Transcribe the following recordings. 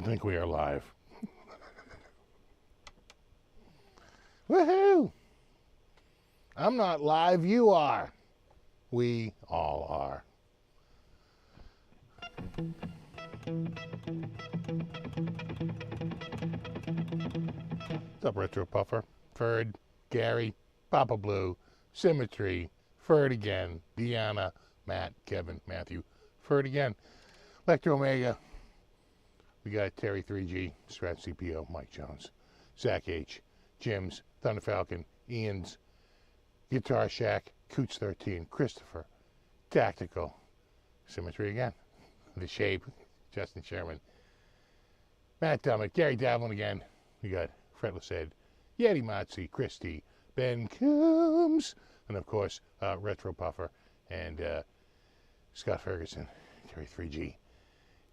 think we are live. Woohoo! I'm not live, you are. We all are. What's up, Retro Puffer? Ferd, Gary, Papa Blue, Symmetry, Ferd again, Deanna, Matt, Kevin, Matthew, Ferd again, Electro Omega. We got Terry 3G, Strat CPO, Mike Jones, Zach H, Jim's, Thunder Falcon, Ian's, Guitar Shack, Cooch 13, Christopher, Tactical, Symmetry again, The Shape, Justin Sherman, Matt Dummett, Gary Davlin again. We got Fretless Ed, Yeti Matzi, Christy, Ben Coombs, and of course, Retro Puffer and Scott Ferguson, Terry 3G,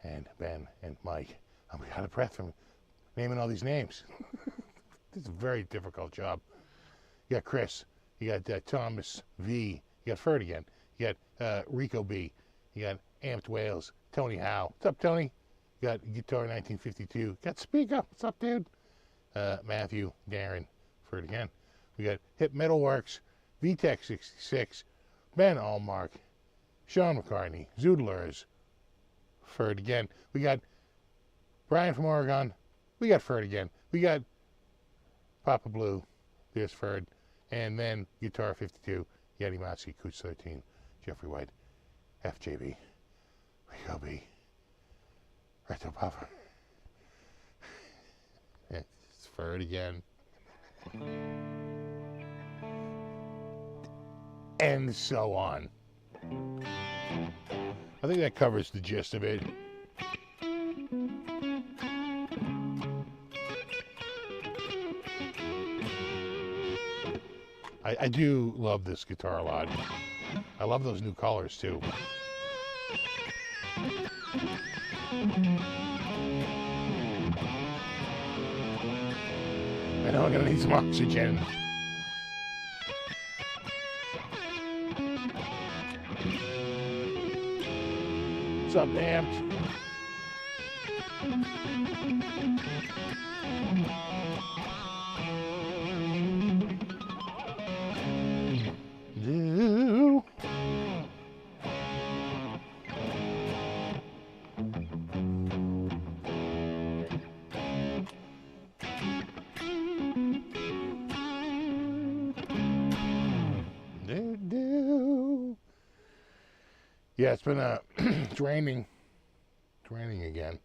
and Ben and Mike. I'm out of breath from naming all these names. This is a very difficult job. You got Chris, you got Thomas V, you got Ferd again, you got Rico B, you got Amped Wales, Tony Howe. What's up, Tony? You got Guitar 1952, got Speaker. What's up, dude? Matthew, Darren, Ferd again. We got Hip Metalworks, VTech 66, Ben Allmark, Sean McCartney, Zoodlers, Ferd again. We got Brian from Oregon. We got Ferd again. We got Papa Blue. There's Ferd. And then Guitar 52, Yeti Matsi, Cooch 13, Jeffrey White, FJB, Rico B, Retro Papa. It's Ferd again. And so on. I think that covers the gist of it. I do love this guitar a lot. I love those new colors too. I know I'm gonna need some oxygen. What's up, Amped? Yeah, it's been it's raining. It's raining again.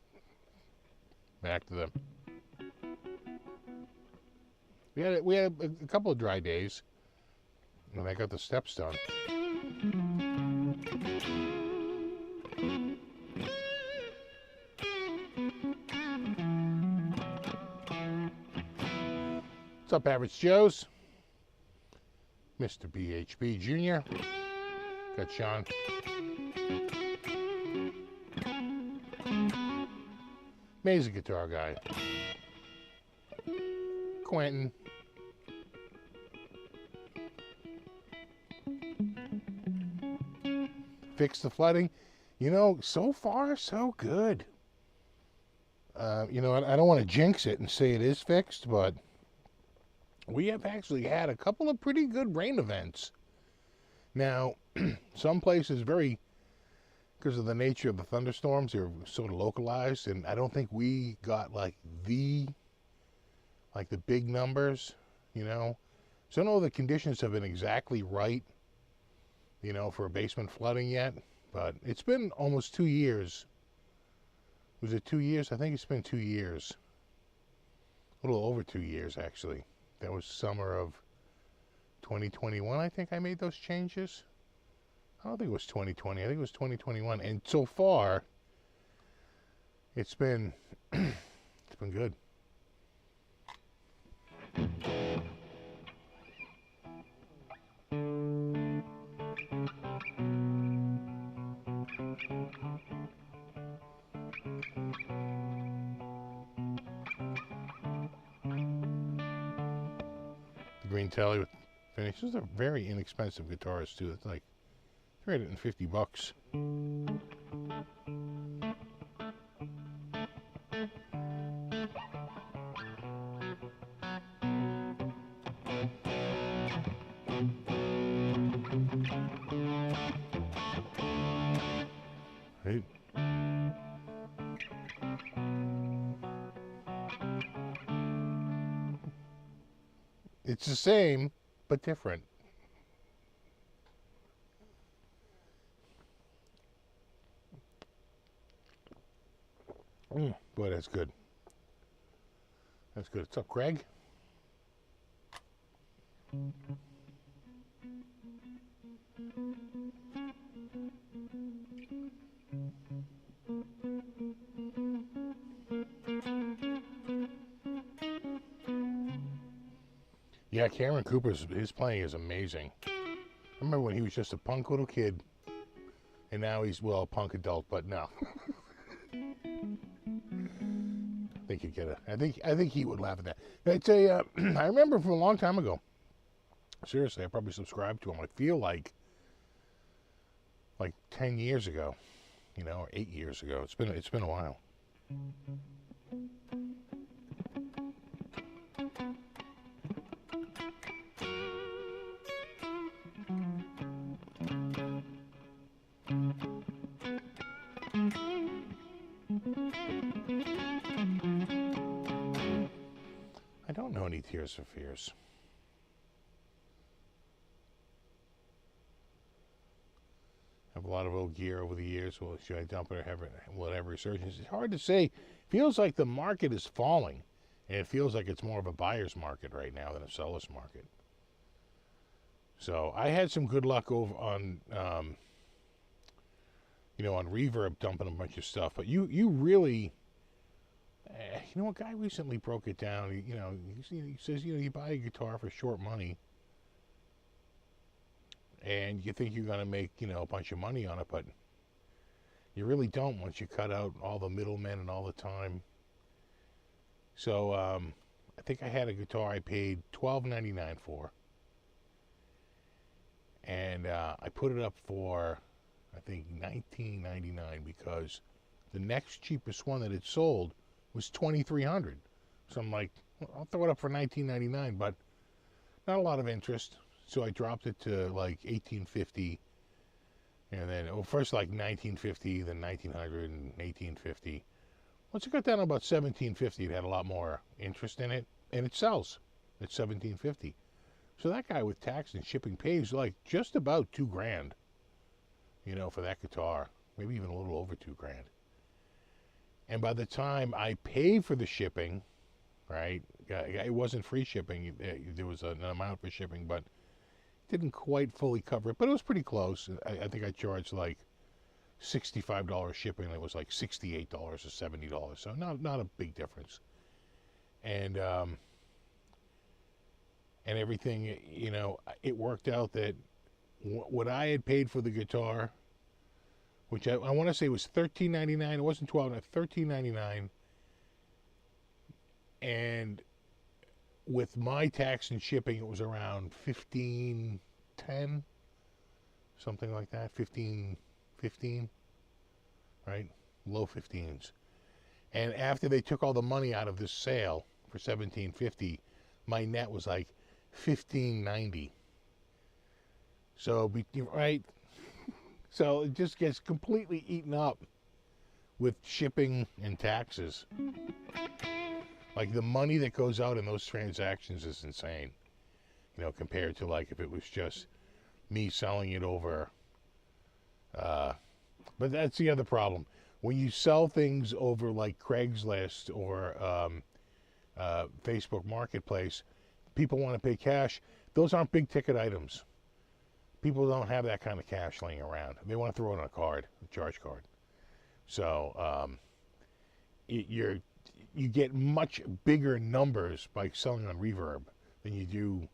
Back to the. We had a couple of dry days, and I got the steps done. What's up, Average Joes? Mr. BHB Jr. Got Sean. Amazing guitar guy. Quentin. Fix the flooding. You know, so far, so good. You know, I don't want to jinx it and say it is fixed, but we have actually had a couple of pretty good rain events. Now, some places because of the nature of the thunderstorms, they're sort of localized, and I don't think we got like the big numbers, you know. So I don't know the conditions have been exactly right, you know, for basement flooding yet, but it's been almost 2 years. Was it 2 years? I think it's been 2 years. A little over 2 years, actually. That was summer of 2021, I think I made those changes. I don't think it was 2020. I think it was 2021. And so far, it's been it's been good. The green telly with finishes. They're very inexpensive guitars too. It's like $350. Right? It's the same, but different. Boy, that's good. That's good. What's up, Craig? Yeah, Cameron his playing is amazing. I remember when he was just a punk little kid, and now he's, well, a punk adult, but no. I think he would laugh at that. It's a, I remember from a long time ago. Seriously, I probably subscribed to him. I feel like 10 years ago, or 8 years ago. It's been a while. I don't know any Tears for Fears. Have a lot of old gear over the years. Well, should I dump it or have it? Whatever resurgence? It's hard to say. Feels like the market is falling, and it feels like it's more of a buyer's market right now than a seller's market. So I had some good luck over on, on Reverb dumping a bunch of stuff. But you really, a guy recently broke it down. He says, you buy a guitar for short money, and you think you're going to make, a bunch of money on it, but you really don't once you cut out all the middlemen and all the time. So I think I had a guitar I paid $12.99 for, and I put it up for, I think, $19.99 because the next cheapest one that had sold was $2,300. So I'm like, well, I'll throw it up for $19.99, but not a lot of interest. So I dropped it to like $1,850, and then first like $1,950, then $1,900, and $1,850. Once it got down to about $1,750, it had a lot more interest in it, and it sells at $1,750. So that guy with tax and shipping pays like just about $2,000, for that guitar, maybe even a little over $2,000. And by the time I pay for the shipping, right, it wasn't free shipping. There was an amount for shipping, but didn't quite fully cover it, but it was pretty close. I think I charged like $65 shipping. It was like $68 or $70, so not a big difference. And everything, it worked out that what I had paid for the guitar, which I want to say was $13.99. It wasn't $12, $13.99, and with my tax and shipping, it was around $15.10, something like that. $15.15, right? Low 15s. And after they took all the money out of this sale for $17.50, my net was like $15.90. So, right? So it just gets completely eaten up with shipping and taxes. Like the money that goes out in those transactions is insane, compared to like if it was just me selling it over. But that's the other problem. When you sell things over like Craigslist or Facebook Marketplace, people want to pay cash. Those aren't big ticket items. People don't have that kind of cash laying around. They want to throw it on a charge card. So you get much bigger numbers by selling on Reverb than you do,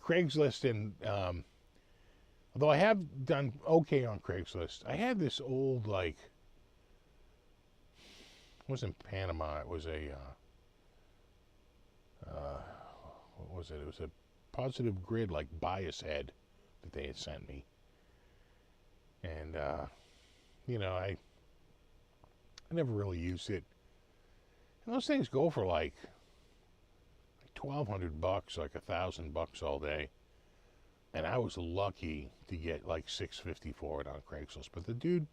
Craigslist. And although I have done okay on Craigslist, I had this old, it wasn't Panama, it was a what was it? It was a Positive Grid bias head that they had sent me, and I never really used it. And those things go for like $1,200, like $1,000 all day. And I was lucky to get like $650 for it on Craigslist. But the dude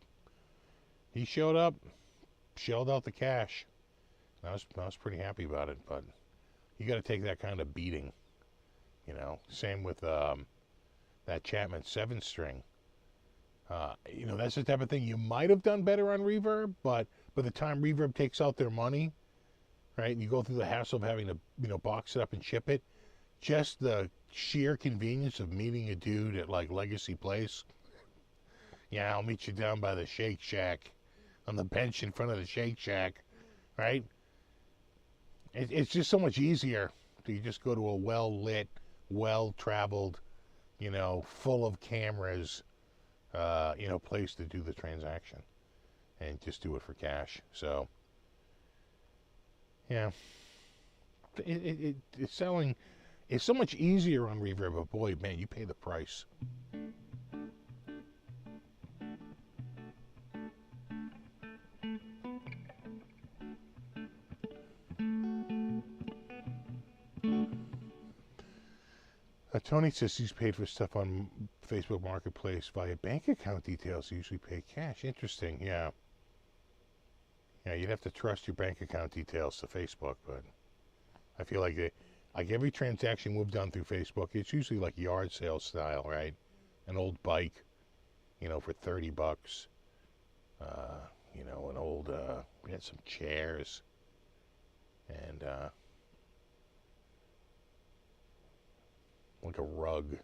he showed up, shelled out the cash. I was pretty happy about it, but you got to take that kind of beating, you know. Same with that Chapman 7-string. You know, that's the type of thing you might have done better on Reverb, but by the time Reverb takes out their money, right, and you go through the hassle of having to, you know, box it up and ship it, just the sheer convenience of meeting a dude at like Legacy Place. Yeah, I'll meet you down by the Shake Shack, on the bench in front of the Shake Shack, right? It's just so much easier to just go to a well-lit, well-traveled, you know, full of cameras, you know, place to do the transaction, and just do it for cash. So, yeah, it's selling. It's so much easier on Reverb, but boy, man, you pay the price. Tony says he's paid for stuff on Facebook Marketplace via bank account details. Usually pay cash. Interesting, yeah. Yeah, you'd have to trust your bank account details to Facebook, but I feel like every transaction we've done through Facebook, it's usually like yard sale style, right? An old bike, you know, for $30. You know, an old, we had some chairs, and like a rug.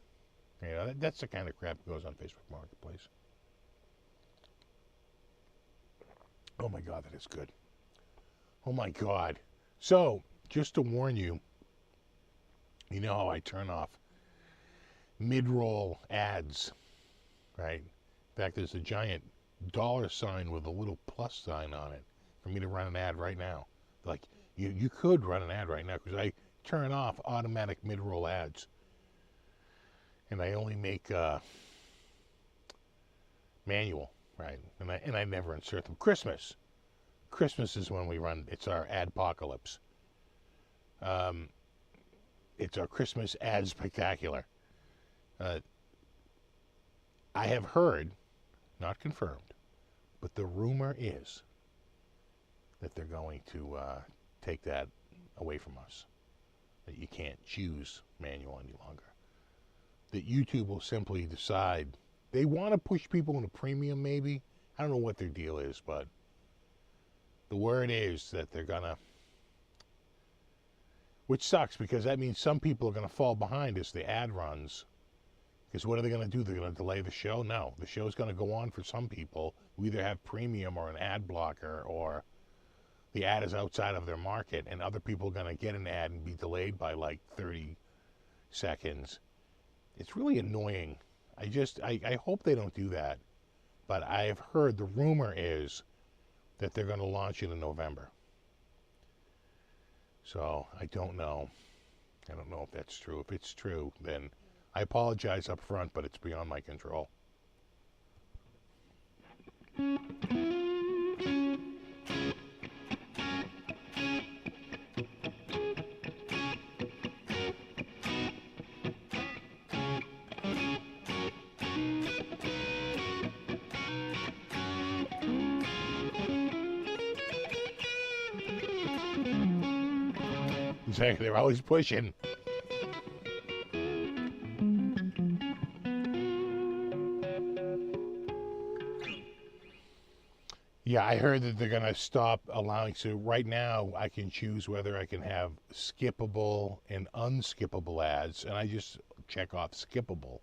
You know, that's the kind of crap that goes on Facebook Marketplace. Oh my God, that is good. Oh my God. So, just to warn you, you know how I turn off mid-roll ads, right? In fact, there's a giant $sign with a little plus sign on it for me to run an ad right now. Like, you could run an ad right now, because I turn off automatic mid-roll ads. And I only make manual, right? And I never insert them. Christmas is when we run. It's our adpocalypse. It's our Christmas ad spectacular. I have heard, not confirmed, but the rumor is that they're going to take that away from us. That you can't choose manual any longer. That YouTube will simply decide they want to push people into premium, maybe. I don't know what their deal is, but the word is that they're gonna, which sucks, because that means some people are gonna fall behind as the ad runs. Because what are they gonna do? They're gonna delay the show? No, the show's gonna go on for some people who either have premium or an ad blocker, or the ad is outside of their market, and other people are gonna get an ad and be delayed by like 30 seconds. It's really annoying. I hope they don't do that. But I've heard, the rumor is that they're going to launch it in November. So I don't know. I don't know if that's true. If it's true, then I apologize up front, but it's beyond my control. Exactly, they're always pushing. Yeah, I heard that they're going to stop allowing, so right now I can choose whether I can have skippable and unskippable ads, and I just check off skippable,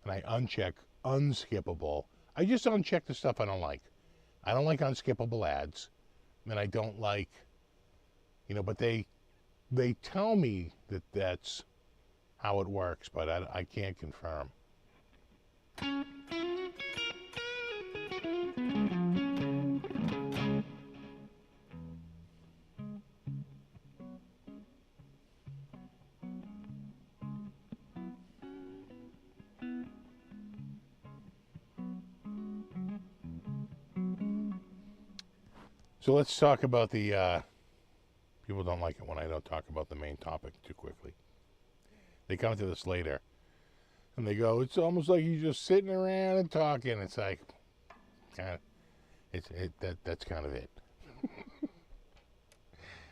and I uncheck unskippable. I just uncheck the stuff I don't like. I don't like unskippable ads, and I don't like, you know, but they tell me that that's how it works, but I can't confirm. So let's talk about the, people don't like it when I don't talk about the main topic too quickly. They come to this later, and they go, it's almost like you're just sitting around and talking. It's like, kind of, That's kind of it.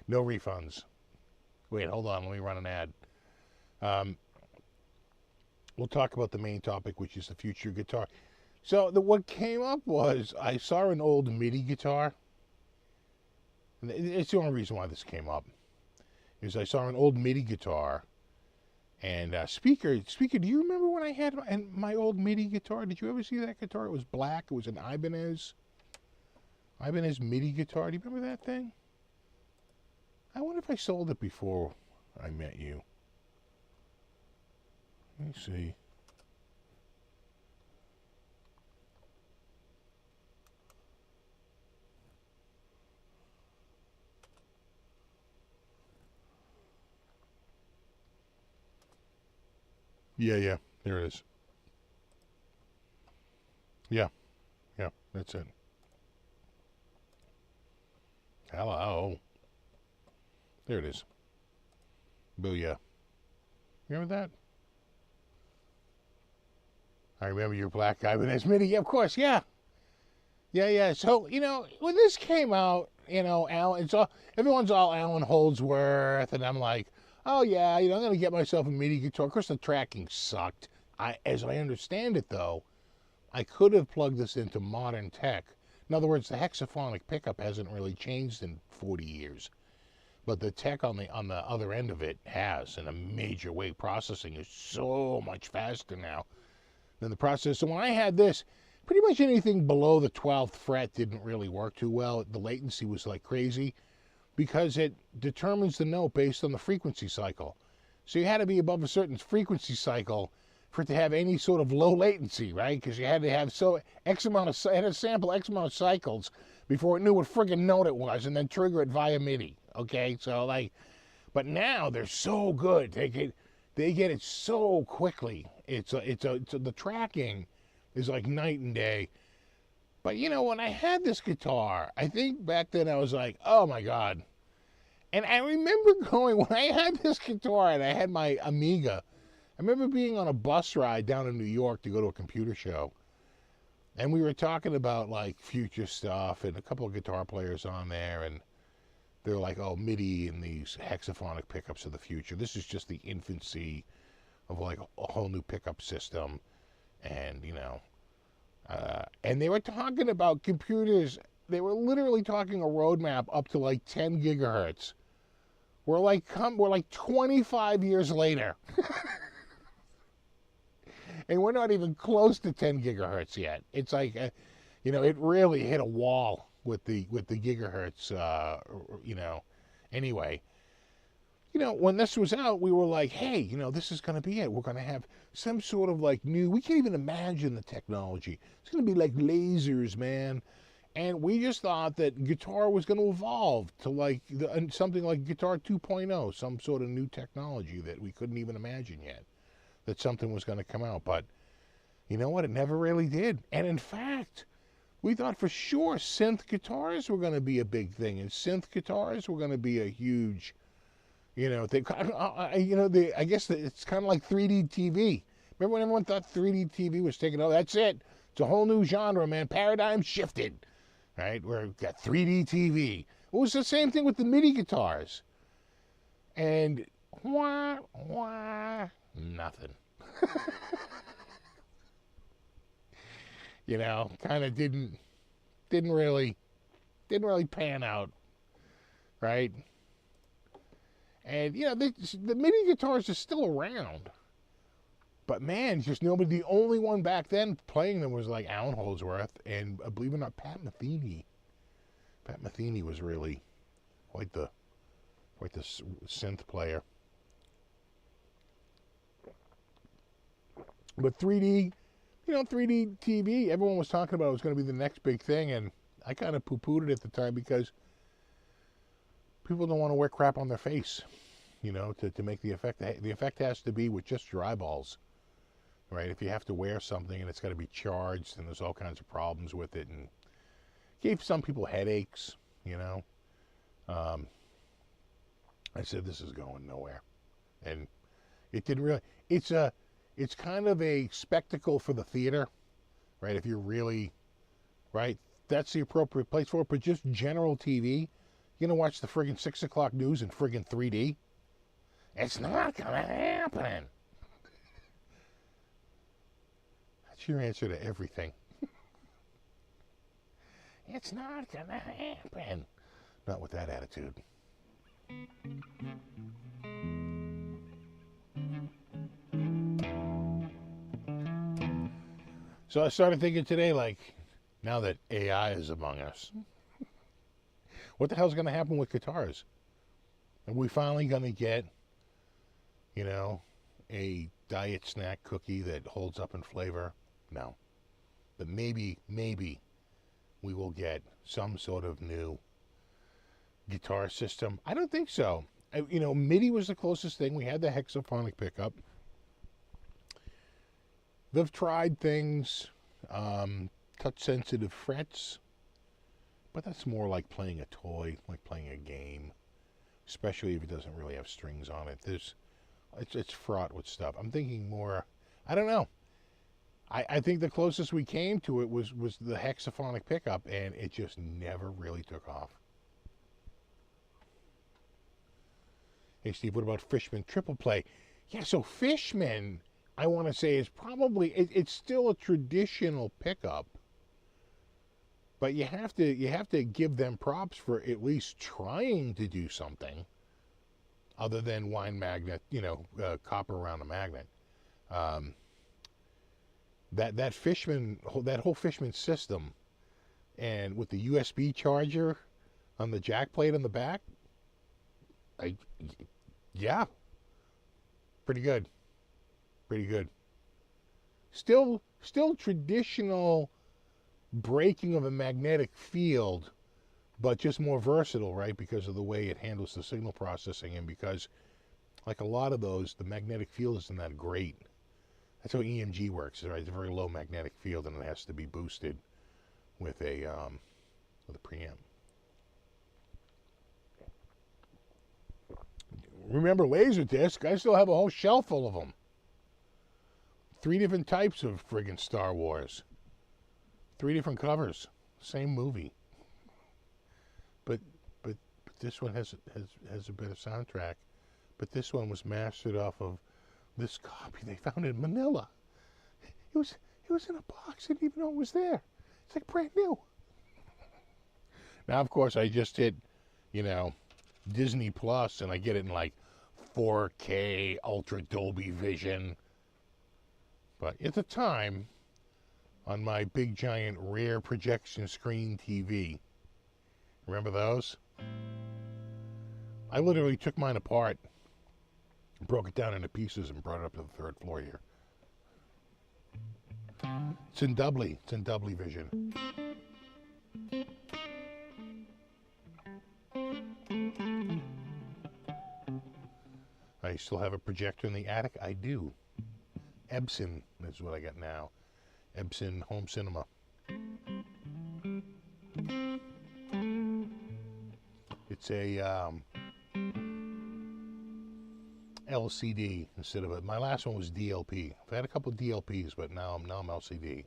No refunds. Wait, hold on. Let me run an ad. We'll talk about the main topic, which is the future guitar. So what came up was I saw an old MIDI guitar. It's the only reason why this came up. Is I saw an old MIDI guitar. And speaker, do you remember when I had my old MIDI guitar? Did you ever see that guitar? It was black. It was an Ibanez MIDI guitar. Do you remember that thing? I wonder if I sold it before I met you. Let me see. Yeah, there it is. Yeah, that's it. Hello. There it is. Booyah. Remember that? I remember your black guy with his MIDI. Yeah, of course, yeah. Yeah. So, when this came out, Alan, everyone's all Alan Holdsworth, and I'm like, oh yeah, I'm going to get myself a MIDI guitar. Of course, the tracking sucked. As I understand it, though, I could have plugged this into modern tech. In other words, the hexaphonic pickup hasn't really changed in 40 years. But the tech on the other end of it has, in a major way. Processing is so much faster now than the process. So when I had this, pretty much anything below the 12th fret didn't really work too well. The latency was like crazy because it determines the note based on the frequency cycle. So you had to be above a certain frequency cycle for it to have any sort of low latency, right? Because you had to have it had to sample X amount of cycles before it knew what friggin' note it was and then trigger it via MIDI. Okay, so but now they're so good. They get it so quickly. The tracking is like night and day. But when I had this guitar, I think back then I was like, oh my God. And I remember when I had this guitar and I had my Amiga, I remember being on a bus ride down in New York to go to a computer show. And we were talking about like future stuff and a couple of guitar players on there, and they're like, oh, MIDI and these hexaphonic pickups of the future. This is just the infancy of like a whole new pickup system. And, and they were talking about computers. They were literally talking a roadmap up to like 10 gigahertz. We're like 25 years later. And we're not even close to 10 gigahertz yet. It's like, it really hit a wall with the gigahertz, Anyway, when this was out, we were like, hey, this is going to be it. We're going to have some sort of like new, we can't even imagine the technology. It's going to be like lasers, man. And we just thought that guitar was going to evolve to like something like Guitar 2.0, some sort of new technology that we couldn't even imagine yet, that something was going to come out. But you know what? It never really did. And in fact, we thought for sure synth guitars were going to be a big thing, and synth guitars were going to be a huge, thing. I guess it's kind of like 3D TV. Remember when everyone thought 3D TV was taking over? That's it. It's a whole new genre, man. Paradigm shifted, right? We've got 3D TV. It was the same thing with the MIDI guitars. And nothing. Kind of didn't really pan out, right? And the MIDI guitars are still around, but man, just nobody. The only one back then playing them was like Alan Holdsworth, and believe it or not, Pat Metheny. Pat Metheny was really quite the synth player. But 3D 3D TV, everyone was talking about it was going to be the next big thing, and I kind of poo-pooed it at the time because people don't want to wear crap on their face, to make the effect. The effect has to be with just your eyeballs, right? If you have to wear something and it's got to be charged, and there's all kinds of problems with it, and gave some people headaches, I said, this is going nowhere. And it didn't really, it's kind of a spectacle for the theater, right? If you're really, right, that's the appropriate place for it. But just general TV, you're gonna watch the friggin' 6 o'clock news in friggin' 3D. It's not gonna happen. That's your answer to everything. It's not gonna happen. Not with that attitude. So I started thinking today, like, now that AI is among us, what the hell's going to happen with guitars? Are we finally going to get, you know, a diet snack cookie that holds up in flavor? No. But maybe we will get some sort of new guitar system. I don't think so. MIDI was the closest thing. We had the hexaphonic pickup. They've tried things, touch-sensitive frets, but that's more like playing a toy, like playing a game, especially if it doesn't really have strings on it. It's fraught with stuff. I'm thinking more, I don't know. I think the closest we came to it was the hexaphonic pickup, and it just never really took off. Hey, Steve, what about Fishman triple play? Yeah, so Fishman, I want to say, is probably, it's still a traditional pickup, but you have to give them props for at least trying to do something other than wine magnet, copper around a magnet. That Fishman, that whole Fishman system, and with the USB charger on the jack plate on the back, yeah, pretty good. Still traditional breaking of a magnetic field, but just more versatile, right? Because of the way it handles the signal processing, and because, like a lot of those, the magnetic field isn't that great. That's how EMG works, right? It's a very low magnetic field, and it has to be boosted with a preamp. Remember Laserdisc? I still have a whole shelf full of them. 3 different types of friggin' Star Wars. 3 different covers. Same movie. But this one has a better soundtrack. But this one was mastered off of this copy they found in Manila. It was in a box. I didn't even know it was there. It's like brand new. Now, of course, I just hit, Disney Plus, and I get it in like 4K Ultra Dolby Vision. But at the time, on my big giant rear projection screen TV, remember those? I literally took mine apart, broke it down into pieces, and brought it up to the 3rd floor here. It's in doubly vision. I still have a projector in the attic? I do. Epson is what I got now. Epson Home Cinema. It's a LCD instead of my last one was DLP. I've had a couple of DLPs, but now I'm LCD.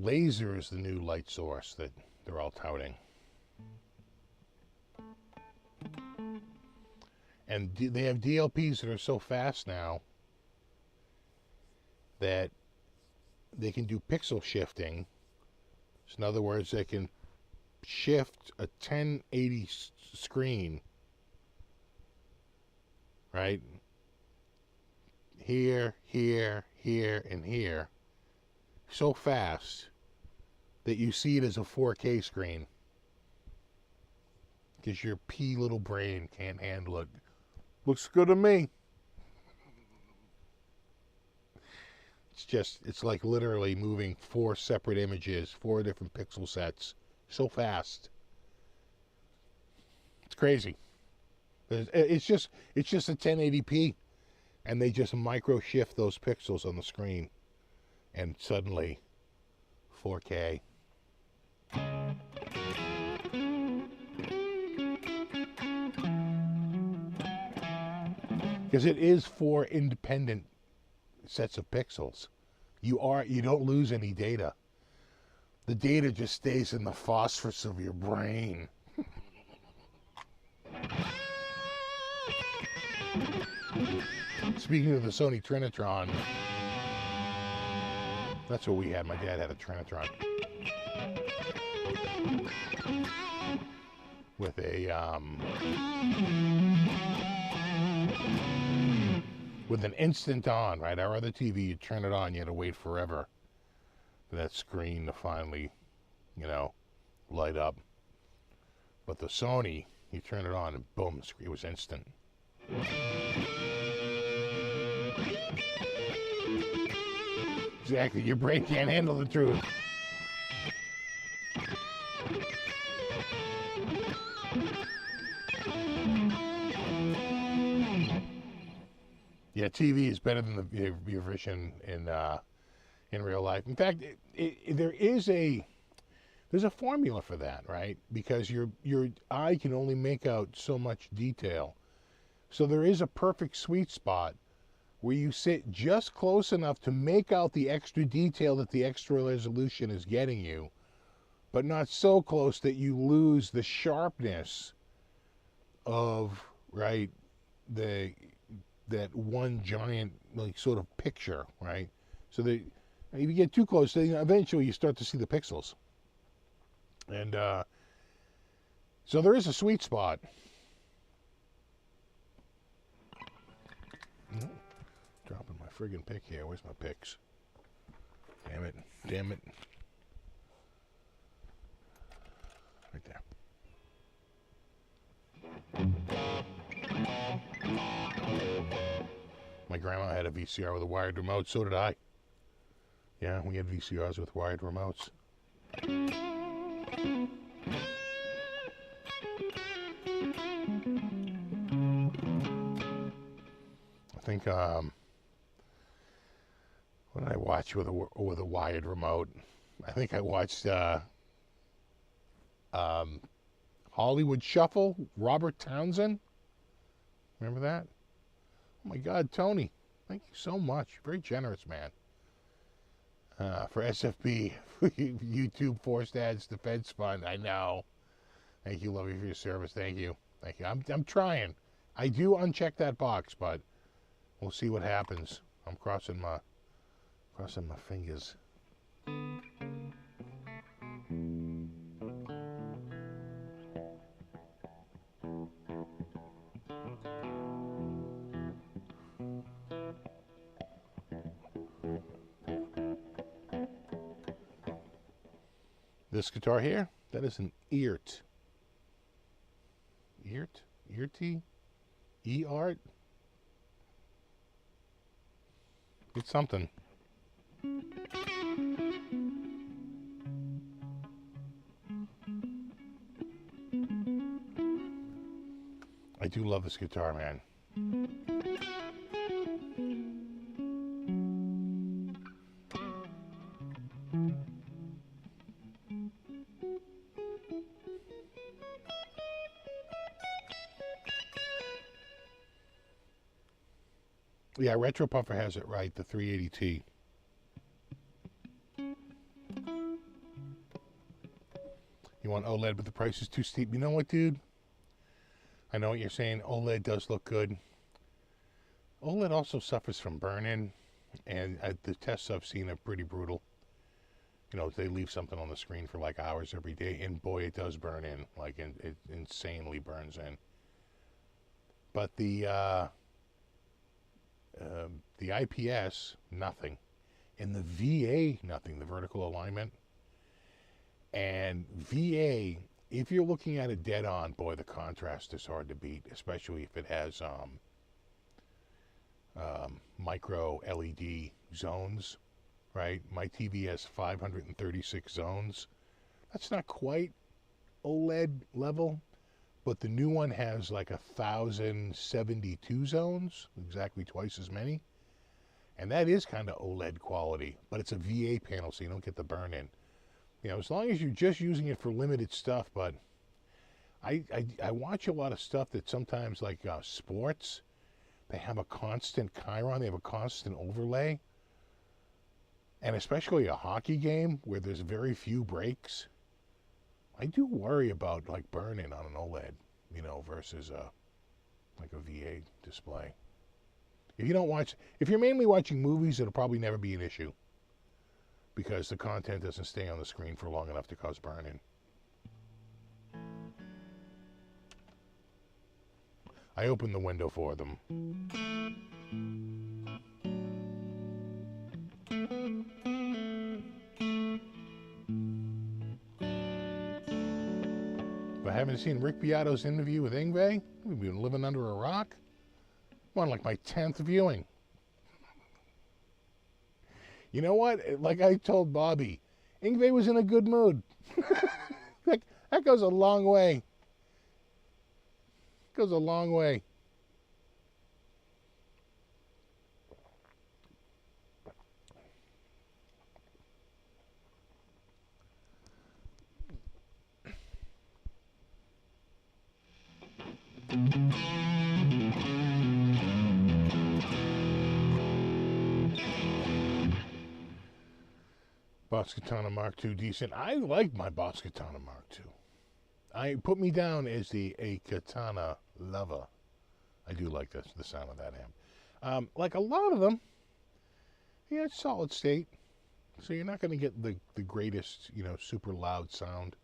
Laser is the new light source that they're all touting. And they have DLPs that are so fast now that they can do pixel shifting. So in other words, they can shift a 1080 screen, right? Here, and here, so fast that you see it as a 4K screen. Because your pea little brain can't handle it. Looks good to me. It's like literally moving 4 separate images, 4 different pixel sets, so fast. It's crazy. It's just a 1080p, and they just micro shift those pixels on the screen, and suddenly 4K. because it is 4 independent sets of pixels. You don't lose any data. The data just stays in the phosphorus of your brain. Speaking of the Sony Trinitron, that's what we had. My dad had a Trinitron with an instant on, right? Our other TV, you turn it on, you had to wait forever for that screen to finally, light up. But the Sony, you turn it on and boom, it was instant. Exactly, your brain can't handle the truth. Yeah, TV is better than your vision in real life. In fact, there's a formula for that, right? Because your eye can only make out so much detail. So there is a perfect sweet spot where you sit just close enough to make out the extra detail that the extra resolution is getting you, but not so close that you lose the sharpness of, right, that one giant, sort of picture, right? So that if you get too close, then eventually you start to see the pixels. And so there is a sweet spot. Dropping my friggin' pick here. Where's my picks? Damn it. Right there. My grandma had a VCR with a wired remote. So did I. Yeah, we had VCRs with wired remotes. I think, what did I watch with a wired remote? I think I watched Hollywood Shuffle, Robert Townsend. Remember that? Oh my God, Tony, thank you so much. Very generous, man. For SFB, YouTube Forced Ads Defense Fund. I know. Thank you, Lovey, for your service. Thank you. I'm trying. I do uncheck that box, but we'll see what happens. I'm crossing my fingers. This guitar here, that is an Eart. Eart? Earty? E-Art? It's something. I do love this guitar, man. Yeah, Retro Puffer has it right, the 380T. You want OLED, but the price is too steep. You know what, dude? I know what you're saying. OLED does look good. OLED also suffers from burn-in, and the tests I've seen are pretty brutal. They leave something on the screen for like hours every day, and boy, it does burn in. Like, it insanely burns in. But the IPS, nothing. And the VA, nothing. The vertical alignment. And VA, if you're looking at it dead on, boy, the contrast is hard to beat, especially if it has micro LED zones, right? My TV has 536 zones. That's not quite OLED level, but the new one has like 1,072 zones, exactly twice as many. And that is kind of OLED quality, but it's a VA panel, so you don't get the burn-in. As long as you're just using it for limited stuff, but I watch a lot of stuff that sometimes, like sports, they have a constant chyron, they have a constant overlay. And especially a hockey game where there's very few breaks, I do worry about like burning on an OLED, you know, versus like a VA display. If you're mainly watching movies, it'll probably never be an issue because the content doesn't stay on the screen for long enough to cause burn-in. I opened the window for them. If I haven't seen Rick Beato's interview with Yngwie, we've been living under a rock. I'm on like my 10th viewing. You know what? Like I told Bobby, Yngwie was in a good mood. That goes a long way. Goes a long way. Boss Katana Mark II decent. I like my Boss Katana Mark II. I put me down as a katana lover. I do like the sound of that amp. Like a lot of them, yeah, it's solid state. So you're not going to get the greatest, you know, super loud sound.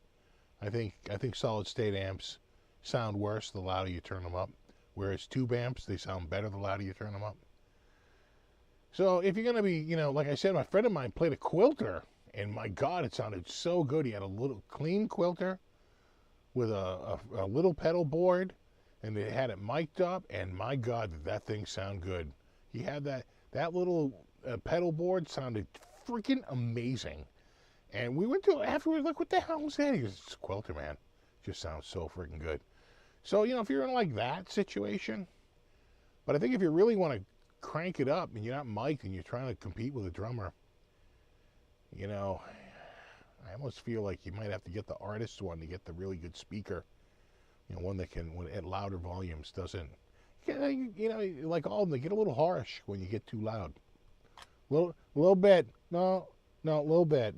I think solid state amps sound worse the louder you turn them up. Whereas tube amps, they sound better the louder you turn them up. So if you're going to be, you know, like I said, my friend of mine played a Quilter. And my God, it sounded so good. He had a little clean Quilter with a little pedal board, and they had it mic'd up, and my God, did that thing sound good. He had that little pedal board sounded freaking amazing. And we went to afterwards, like, what the hell was that? He goes, it's Quilter, man. It just sounds so freaking good. So, you know, if you're in like that situation, but I think if you really want to crank it up and you're not mic'd and you're trying to compete with a drummer, you know, I almost feel like you might have to get the artist one to get the really good speaker. You know, one that can, when at louder volumes, doesn't, you know, like all of them, they get a little harsh when you get too loud. Little bit. No, little bit.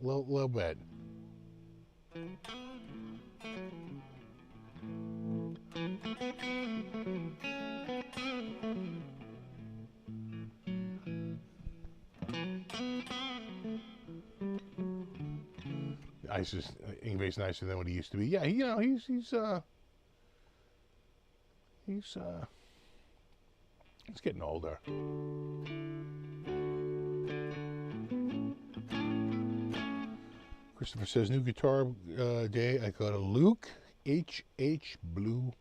Little bit. Yngwie's nicer than what he used to be. Yeah, you know, he's getting older. Christopher says, new guitar day. I got a Luke HH Blue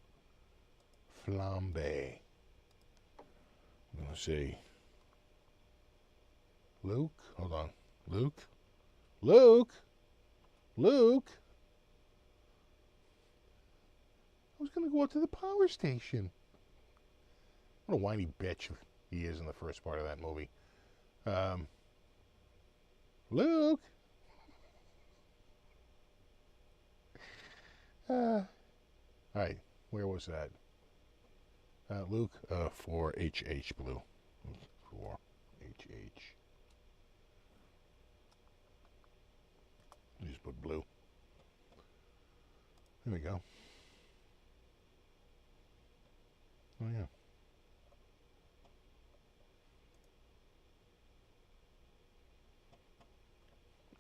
Flambe. I'm gonna see. Luke, hold on. Luke. I was going to go out to the power station. What a whiny bitch he is in the first part of that movie. Luke. All right, where was that? Luke, 4HH Blue. 4HH. Just put blue. There we go. Oh, yeah.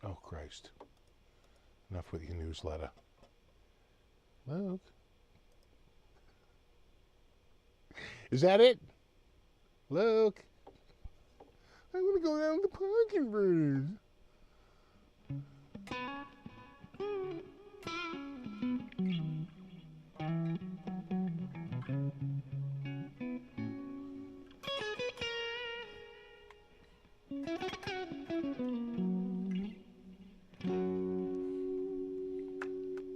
Oh, Christ. Enough with your newsletter. Luke. Is that it? Luke. I'm going to go down to the parking birds.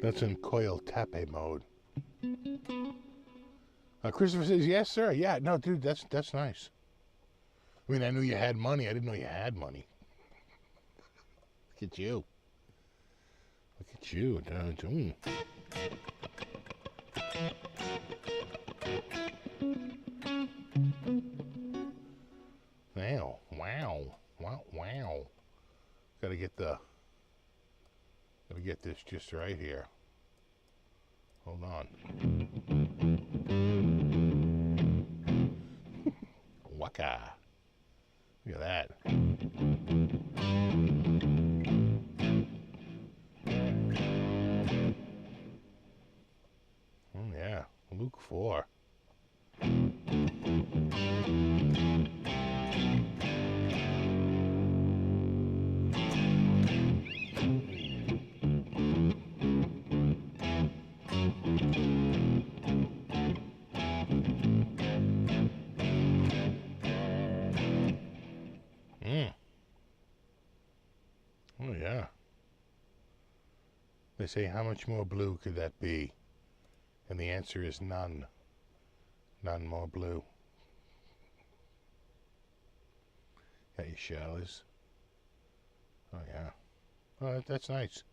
That's in coil tape mode. Christopher says, yes, sir. Yeah, no, dude, that's nice. I mean, I knew you had money. I didn't know you had money. Look at you. Look at you. Gotta get this just right here. Hold on. Waka. Look at that. Oh yeah, Luke 4. Oh yeah. They say, how much more blue could that be? And the answer is none. None more blue. Got your shallows. Oh yeah. Oh, that's nice.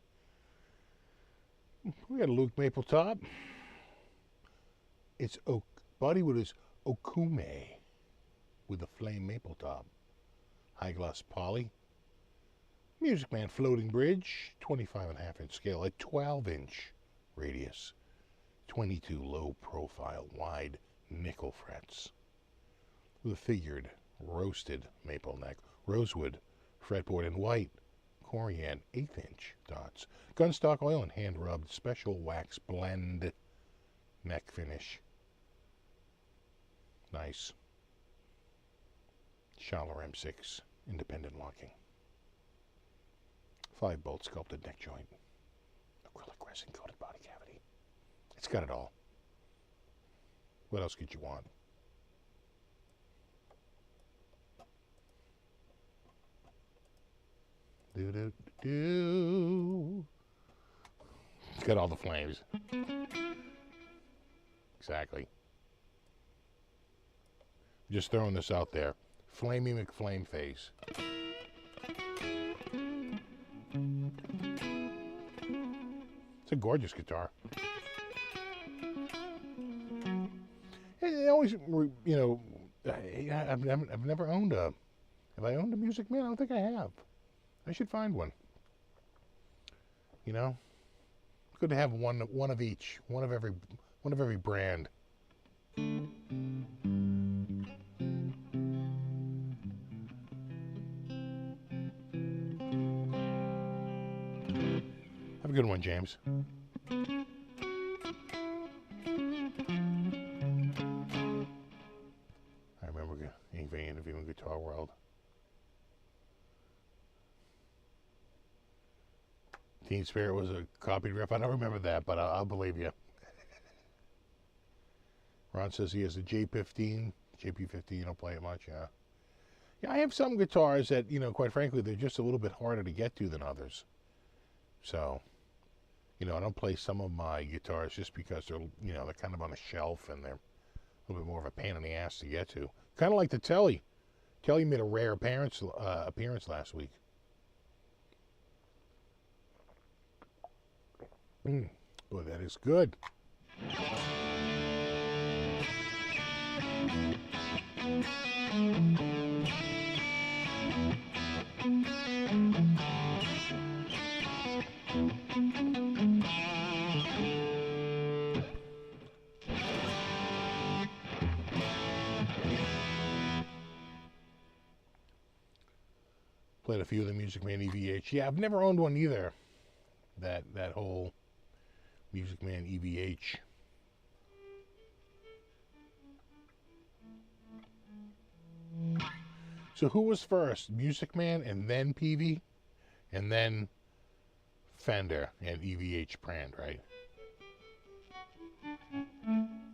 We got a Luke maple top. It's bodywood is okume with a flame maple top. High gloss poly. Music Man floating bridge, 25.5-inch scale, a 12-inch radius, 22 low profile wide nickel frets with a figured roasted maple neck, rosewood fretboard, and white corian 1/8-inch dots. Gunstock oil and hand rubbed special wax blend neck finish. Nice. Schaller M6 independent locking. 5-bolt sculpted neck joint. Acrylic resin coated body cavity. It's got it all. What else could you want? Do. It's got all the flames. Exactly. Just throwing this out there. Flamey McFlame face. It's a gorgeous guitar. It always, you know, I've never owned a. Have I owned a Music Man? I don't think I have. I should find one. You know, it's good to have one of each, one of every brand. Have a good one, James. I remember interviewing Guitar World. Teen Spirit was a copied riff. I don't remember that, but I'll believe you. Ron says he has a JP15. JP15, don't play it much, yeah. Yeah, I have some guitars that, you know, quite frankly, they're just a little bit harder to get to than others. So, you know, I don't play some of my guitars just because they're, you know, they're kind of on a shelf and they're a little bit more of a pain in the ass to get to. Kind of like the Telly. Telly made a rare appearance last week. Boy, that is good. Played a few of the Music Man EVH. Yeah, I've never owned one either. That whole Music Man EVH. So who was first? Music Man and then PV? And then Fender and EVH brand, right?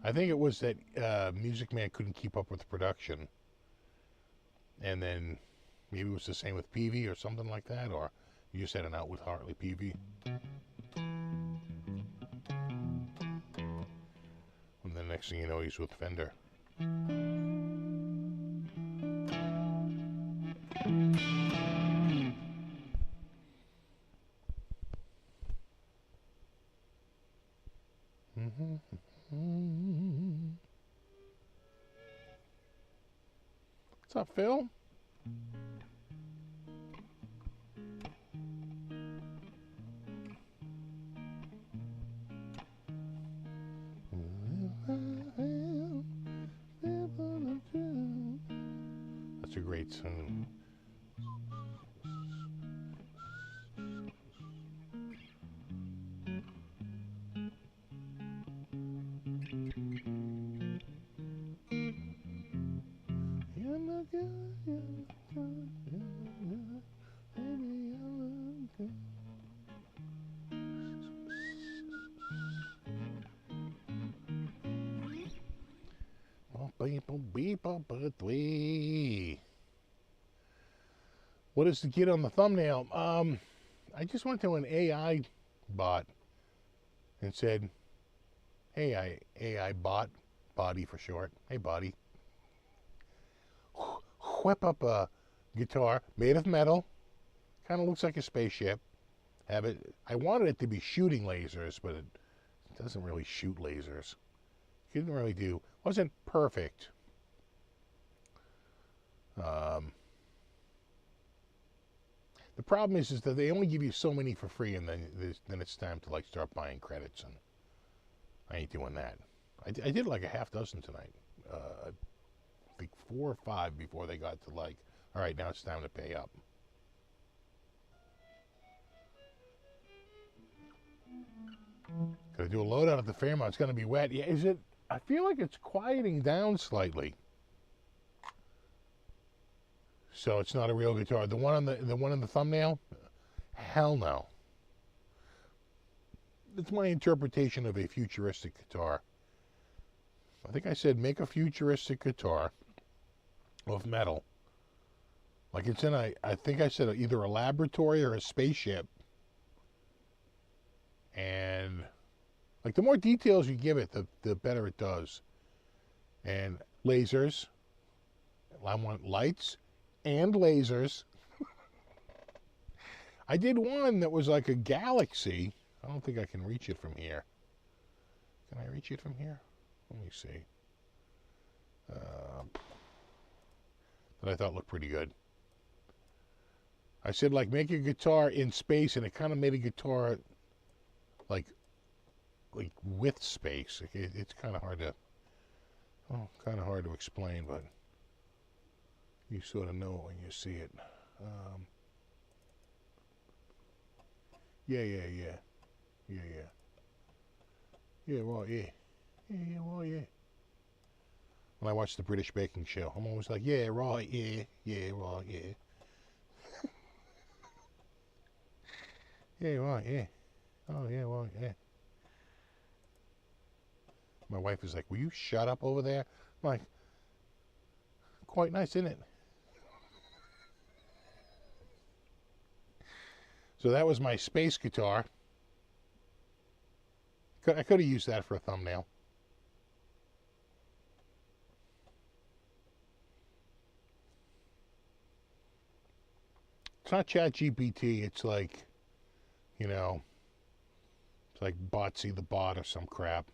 I think it was that Music Man couldn't keep up with the production. And then maybe it was the same with PV or something like that, or you just had an out with Hartley PV. And the next thing you know, he's with Fender. What's up, Phil? lights. And what is the kid on the thumbnail? I just went to an AI bot and said, hey, AI bot, body for short, hey body, whip up a guitar made of metal, kind of looks like a spaceship. Have it. I wanted it to be shooting lasers, but it doesn't really shoot lasers. It didn't really do. Wasn't perfect. The problem is that they only give you so many for free, and then it's time to like start buying credits, and I ain't doing that. I did like a half dozen tonight. I think 4 or 5 before they got to like, all right, now it's time to pay up. Gonna do a loadout at the Fairmont. It's gonna be wet. Yeah, is it? I feel like it's quieting down slightly. So it's not a real guitar. The one on the thumbnail? Hell no. It's my interpretation of a futuristic guitar. I think I said make a futuristic guitar of metal. Like it's in a, I think I said either a laboratory or a spaceship. And like the more details you give it, the better it does. And lasers. I want lights and lasers. I did one that was like a galaxy. I don't think I can reach it from here. Can I reach it from here? Let me see. That I thought looked pretty good. I said like make a guitar in space, and it kind of made a guitar like with space. It's kind of hard to explain, but you sort of know it when you see it. Yeah, well, yeah. When I watch the British baking show, I'm always like, yeah, right, yeah, right, yeah. Yeah, right, yeah. Oh, yeah, well, yeah. My wife is like, will you shut up over there? I'm like, quite nice, isn't it? So that was my space guitar. I could have used that for a thumbnail. It's not ChatGPT. It's like, you know, it's like Botsy the Bot or some crap.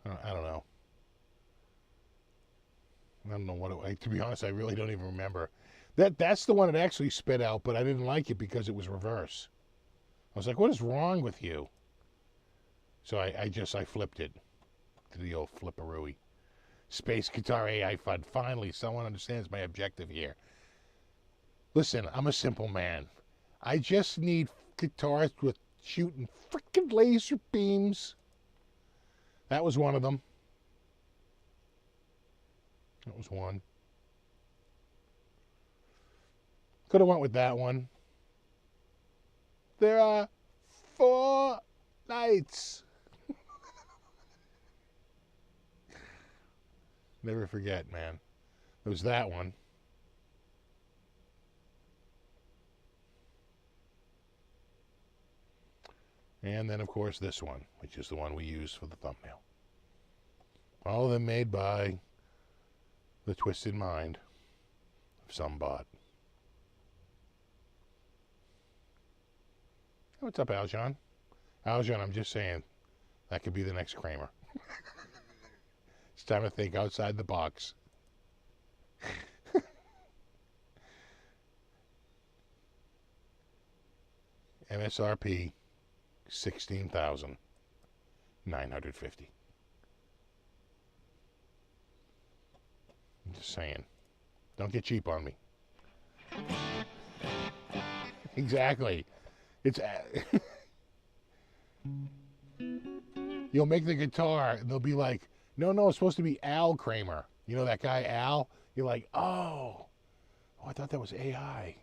I don't know. I don't know what it, to be honest, I really don't even remember. That's the one that actually spit out, but I didn't like it because it was reverse. I was like, what is wrong with you? So I flipped it to the old flipperooey. Space guitar AI fun. Finally, someone understands my objective here. Listen, I'm a simple man. I just need guitars with shooting frickin' laser beams. That was one of them. That was one. Could have went with that one. There are 4 nights. Never forget, man. It was that one. And then, of course, this one, which is the one we use for the thumbnail. All of them made by the twisted mind of some bot. What's up, Aljon? Aljon, I'm just saying, that could be the next Kramer. It's time to think outside the box. MSRP $16,950. I'm just saying. Don't get cheap on me. Exactly. It's you'll make the guitar and they'll be like, no, it's supposed to be Al Kramer. You know that guy Al? You're like, oh, I thought that was AI.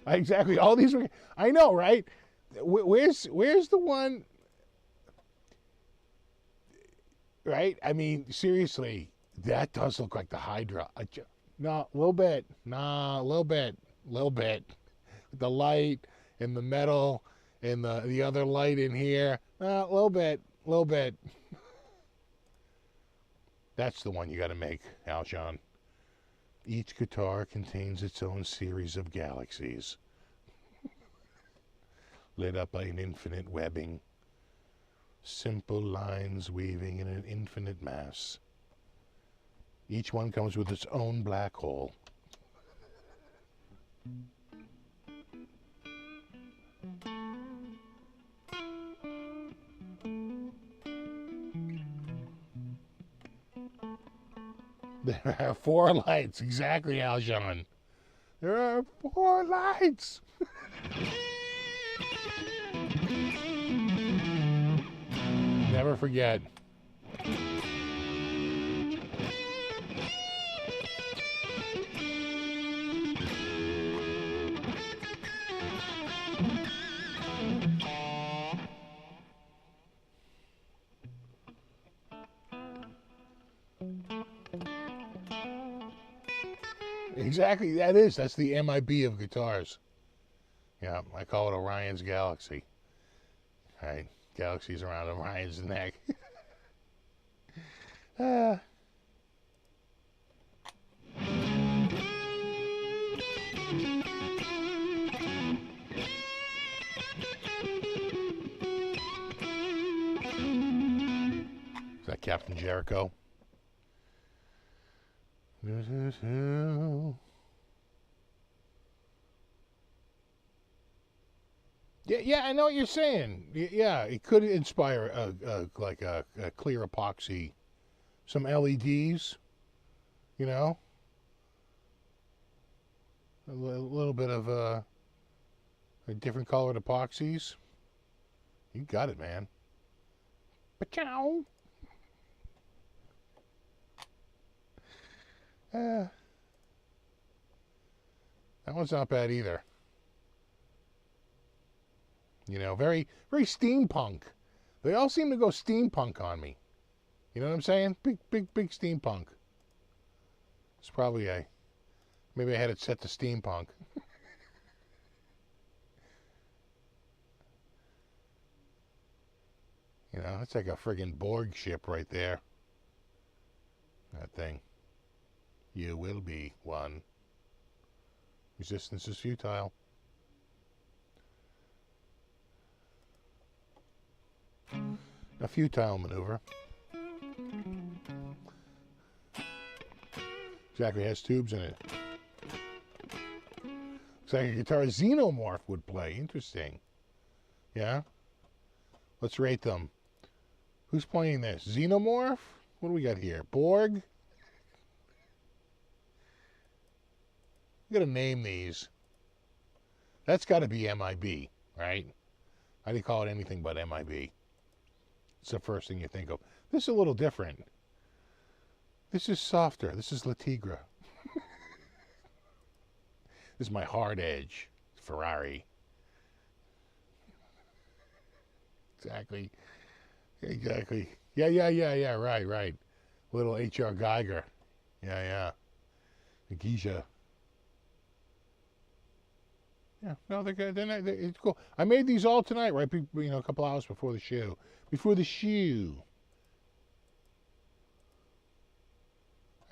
Exactly. All these were, I know, right? Where's the one? Right? I mean, seriously, that does look like the Hydra. No, a little bit. Nah, a little bit. The light and the metal and the other light in here. A little bit. That's the one you got to make, Alshon. Each guitar contains its own series of galaxies, lit up by an infinite webbing, simple lines weaving in an infinite mass. Each one comes with its own black hole. There are 4 lights. Exactly, Alshon. There are 4 lights. Never forget. Exactly, that's the MIB of guitars. Yeah, I call it Orion's Galaxy. Right, galaxies around Orion's neck. Is that Captain Jericho? Yeah, I know what you're saying. Yeah, it could inspire like a clear epoxy, some LEDs, you know, a little bit of a different colored epoxies. You got it, man. Pachow. That one's not bad either. You know, very steampunk. They all seem to go steampunk on me. You know what I'm saying? Big steampunk. It's probably maybe I had it set to steampunk. You know, it's like a friggin' Borg ship right there. That thing. You will be one. Resistance is futile. A futile maneuver. Exactly, has tubes in it. Looks like a guitar Xenomorph would play. Interesting. Yeah? Let's rate them. Who's playing this? Xenomorph? What do we got here? Borg? We gotta name these. That's gotta be MIB, right? How do you call it anything but MIB? It's the first thing you think of. This is a little different. This is softer. This is La Tigre. This is my hard edge. Ferrari. Exactly. Yeah. Right. Little H.R. Geiger. Yeah. The Geisha. Yeah, no, they're good. It's cool. I made these all tonight, right? A couple hours before the show. I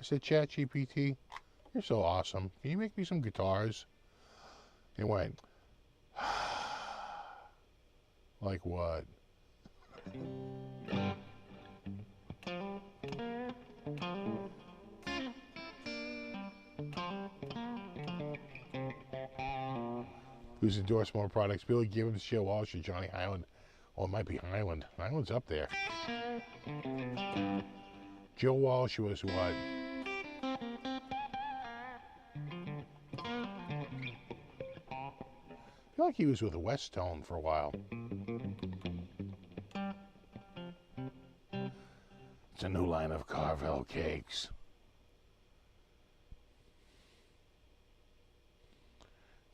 said, ChatGPT, you're so awesome. Can you make me some guitars? It went, like what? Who's endorsed more products? Billy Gibbons, Joe Walsh, or Johnny Highland? Oh, it might be Highland. Highland's up there. Joe Walsh was what? I feel like he was with West Tone for a while. It's a new line of Carvel cakes.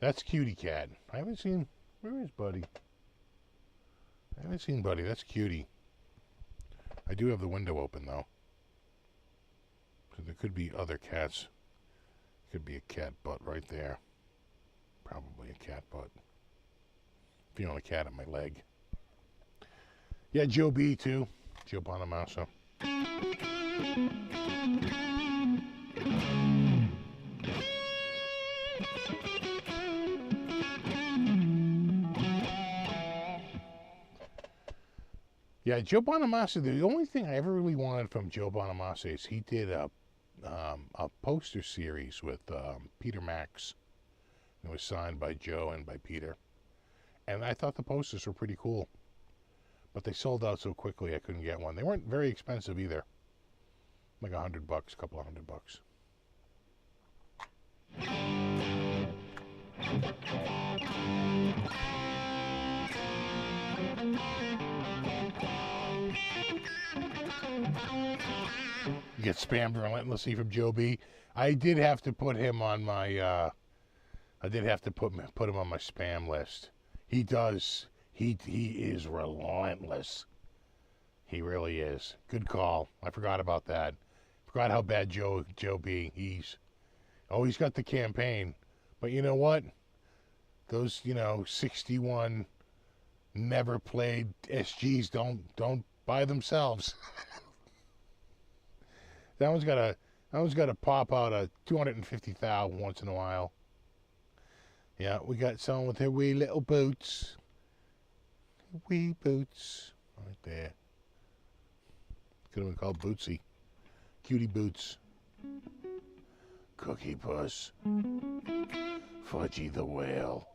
That's Cutie Cat. I haven't seen... Where is Buddy? I haven't seen Buddy. That's Cutie. I do have the window open, though. So there could be other cats. Could be a cat butt right there. Probably a cat butt. Feeling a cat on my leg. Yeah, Joe B, too. Joe Bonamassa. Yeah, Joe Bonamassa, the only thing I ever really wanted from Joe Bonamassa is he did a poster series with Peter Max. It was signed by Joe and by Peter. And I thought the posters were pretty cool. But they sold out so quickly I couldn't get one. They weren't very expensive either. Like $100, a couple of $100. You get spammed relentlessly from Joe B. I did have to put him on my I did have to put him on my spam list. He does. He is relentless. He really is. Good call. I forgot about that. Forgot how bad Joe B. He's got the campaign, but you know what? Those 61 never played SGs don't buy themselves. That one's got to pop out a 250,000 once in a while. Yeah, we got someone with her wee little boots. Wee boots. Right there. Could have been called Bootsy. Cutie Boots. Cookie Puss. Fudgy the Whale.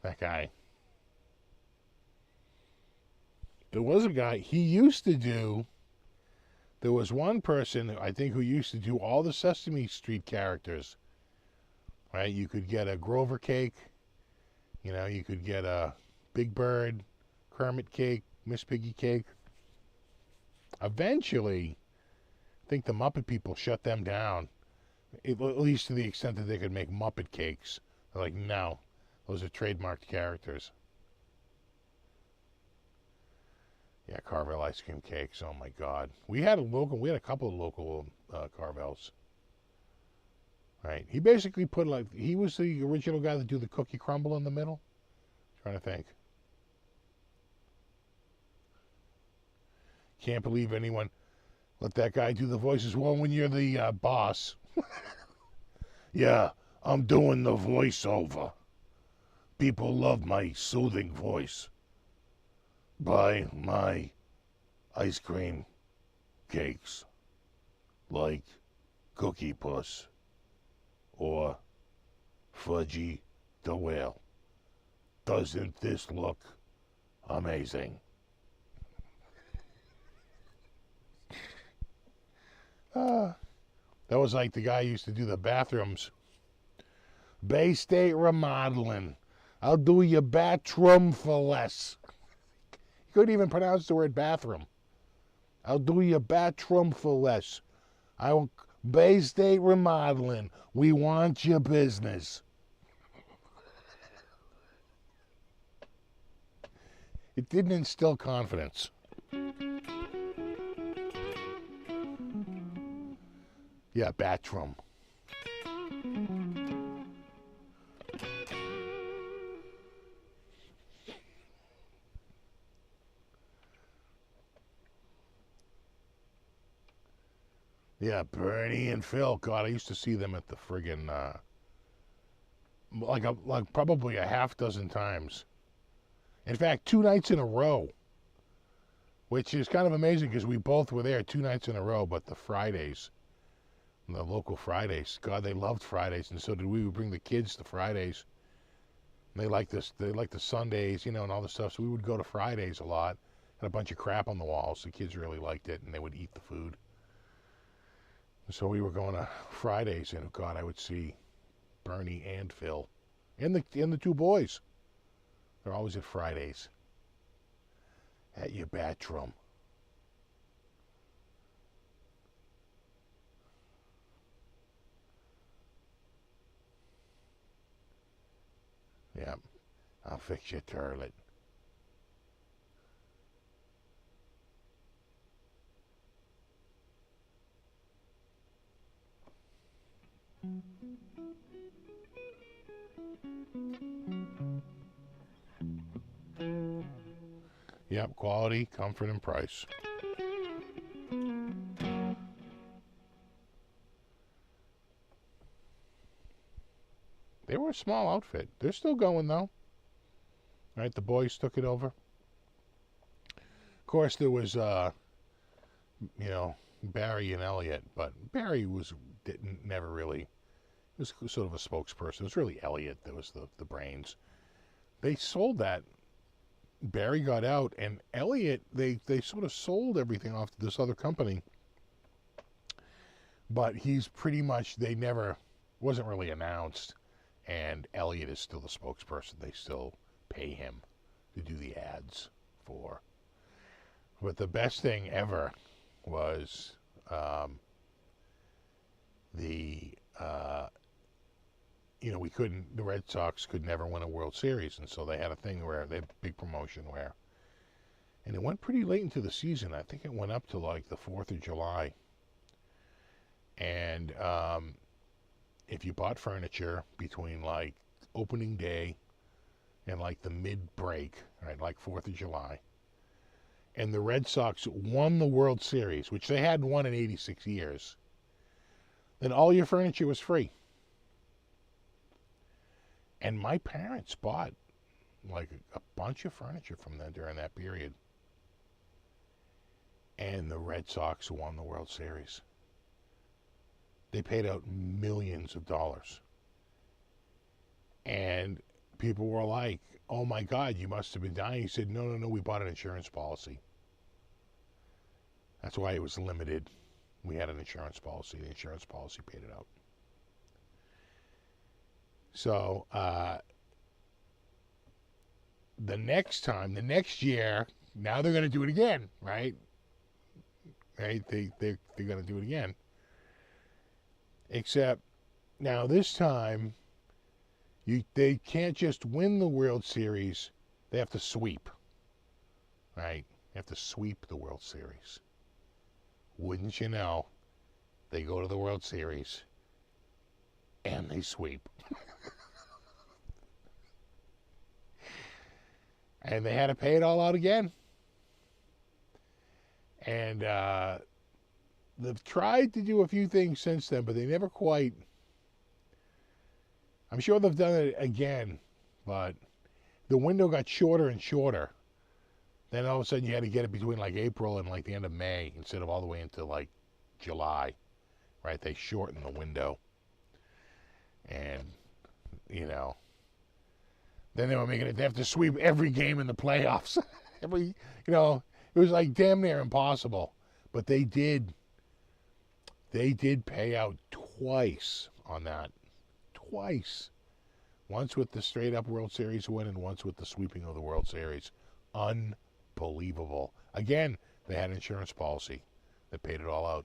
That guy. There was a guy, there was one person, I think, who used to do all the Sesame Street characters. Right? You could get a Grover cake, you could get a Big Bird, Kermit cake, Miss Piggy cake. Eventually, I think the Muppet people shut them down, at least to the extent that they could make Muppet cakes. They're like, no, those are trademarked characters. Yeah, Carvel ice cream cakes. Oh my God, we had a couple of local Carvels. Right, he basically he was the original guy that do the cookie crumble in the middle. Trying to think. Can't believe anyone let that guy do the voices. Well, when you're the boss. Yeah, I'm doing the voiceover. People love my soothing voice. Buy my ice cream cakes like Cookie Puss or Fudgy the Whale. Doesn't this look amazing? That was like the guy who used to do the bathrooms. Bay State Remodeling. I'll do your bathroom for less. Couldn't even pronounce the word bathroom. I'll do your bathroom for less. Bay State Remodeling. We want your business. It didn't instill confidence. Yeah, bathroom. Yeah, Bernie and Phil. God, I used to see them at the friggin' like probably a half dozen times. In fact, 2 nights in a row, which is kind of amazing because we both were there 2 nights in a row. But the Fridays The local Fridays. God, they loved Fridays, and so did we. We bring the kids to Fridays. They like this. They like the Sundays, and all this stuff. So we would go to Fridays a lot. Had a bunch of crap on the walls. The kids really liked it, and they would eat the food. So we were going to Fridays, and God, I would see Bernie and Phil, and the two boys. They're always at Fridays. At your bathroom. Yep, I'll fix your toilet. Yep, quality, comfort, and price. They were a small outfit. They're still going, though. Right, the boys took it over. Of course, there was, Barry and Elliot, but Barry never really, was sort of a spokesperson. It was really Elliot that was the brains. They sold that. Barry got out, and Elliot, they sort of sold everything off to this other company. But he's pretty much, wasn't really announced. And Elliot is still the spokesperson. They still pay him to do the ads for. But the best thing ever was the Red Sox could never win a World Series, and so they had a thing where they had a big promotion where, and it went pretty late into the season. I think it went up to like the 4th of July. And if you bought furniture between like opening day and like the mid-break, right, like 4th of July, and the Red Sox won the World Series, which they hadn't won in 86 years, then all your furniture was free. And my parents bought like a bunch of furniture from them during that period. And the Red Sox won the World Series. They paid out millions of dollars. And people were like, oh my God, you must have been dying. He said, no, we bought an insurance policy. That's why it was limited. We had an insurance policy. The insurance policy paid it out. So the next year, now they're going to do it again, right? Right? They're going to do it again. Except now this time, they can't just win the World Series. They have to sweep, right? They have to sweep the World Series. Wouldn't you know, they go to the World Series and they sweep. And they had to pay it all out again. And they've tried to do a few things since then, but they never quite. I'm sure they've done it again, but the window got shorter and shorter. Then all of a sudden you had to get it between like April and like the end of May instead of all the way into like July, right? They shortened the window. And, then they were making it, they have to sweep every game in the playoffs. It was like damn near impossible. But they did pay out twice on that. Twice. Once with the straight up World Series win and once with the sweeping of the World Series. Unbelievable. Again, they had an insurance policy that paid it all out.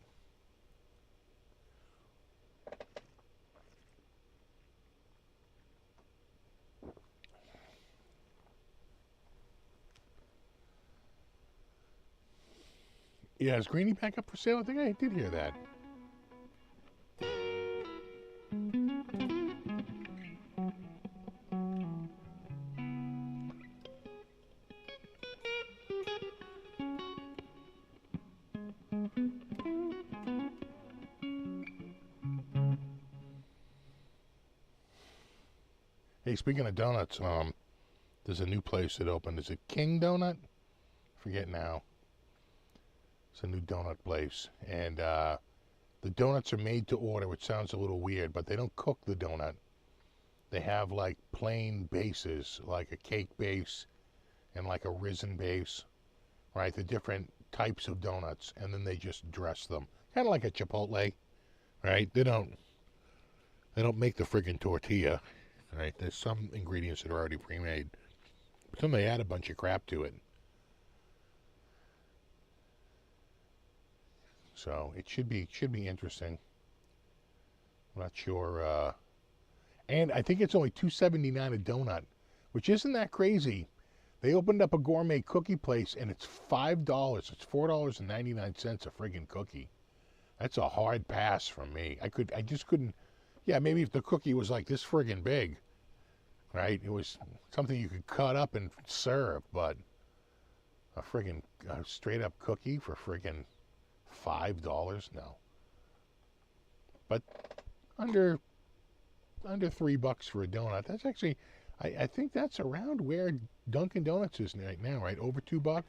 Yeah, is Greenie back up for sale? I think I did hear that. Hey, speaking of donuts, there's a new place that opened. Is it King Donut? I forget now. It's a new donut place, and The donuts are made to order, which sounds a little weird, but they don't cook the donut. They have like plain bases, like a cake base and like a risen base, right? The different types of donuts, and then they just dress them, kind of like a Chipotle, right? They don't make the friggin' tortilla, right? There's some ingredients that are already pre-made, but then they add a bunch of crap to it. So it should be interesting. I'm not sure. And I think it's only $2.79 a donut, which isn't that crazy. They opened up a gourmet cookie place, and it's $5. It's $4.99 a friggin' cookie. That's a hard pass from me. I just couldn't. Yeah, maybe if the cookie was like this friggin' big, right? It was something you could cut up and serve, but a friggin' straight up cookie for friggin' $5? No. But under $3 for a donut. That's actually, I think that's around where Dunkin' Donuts is right now, right? Over $2.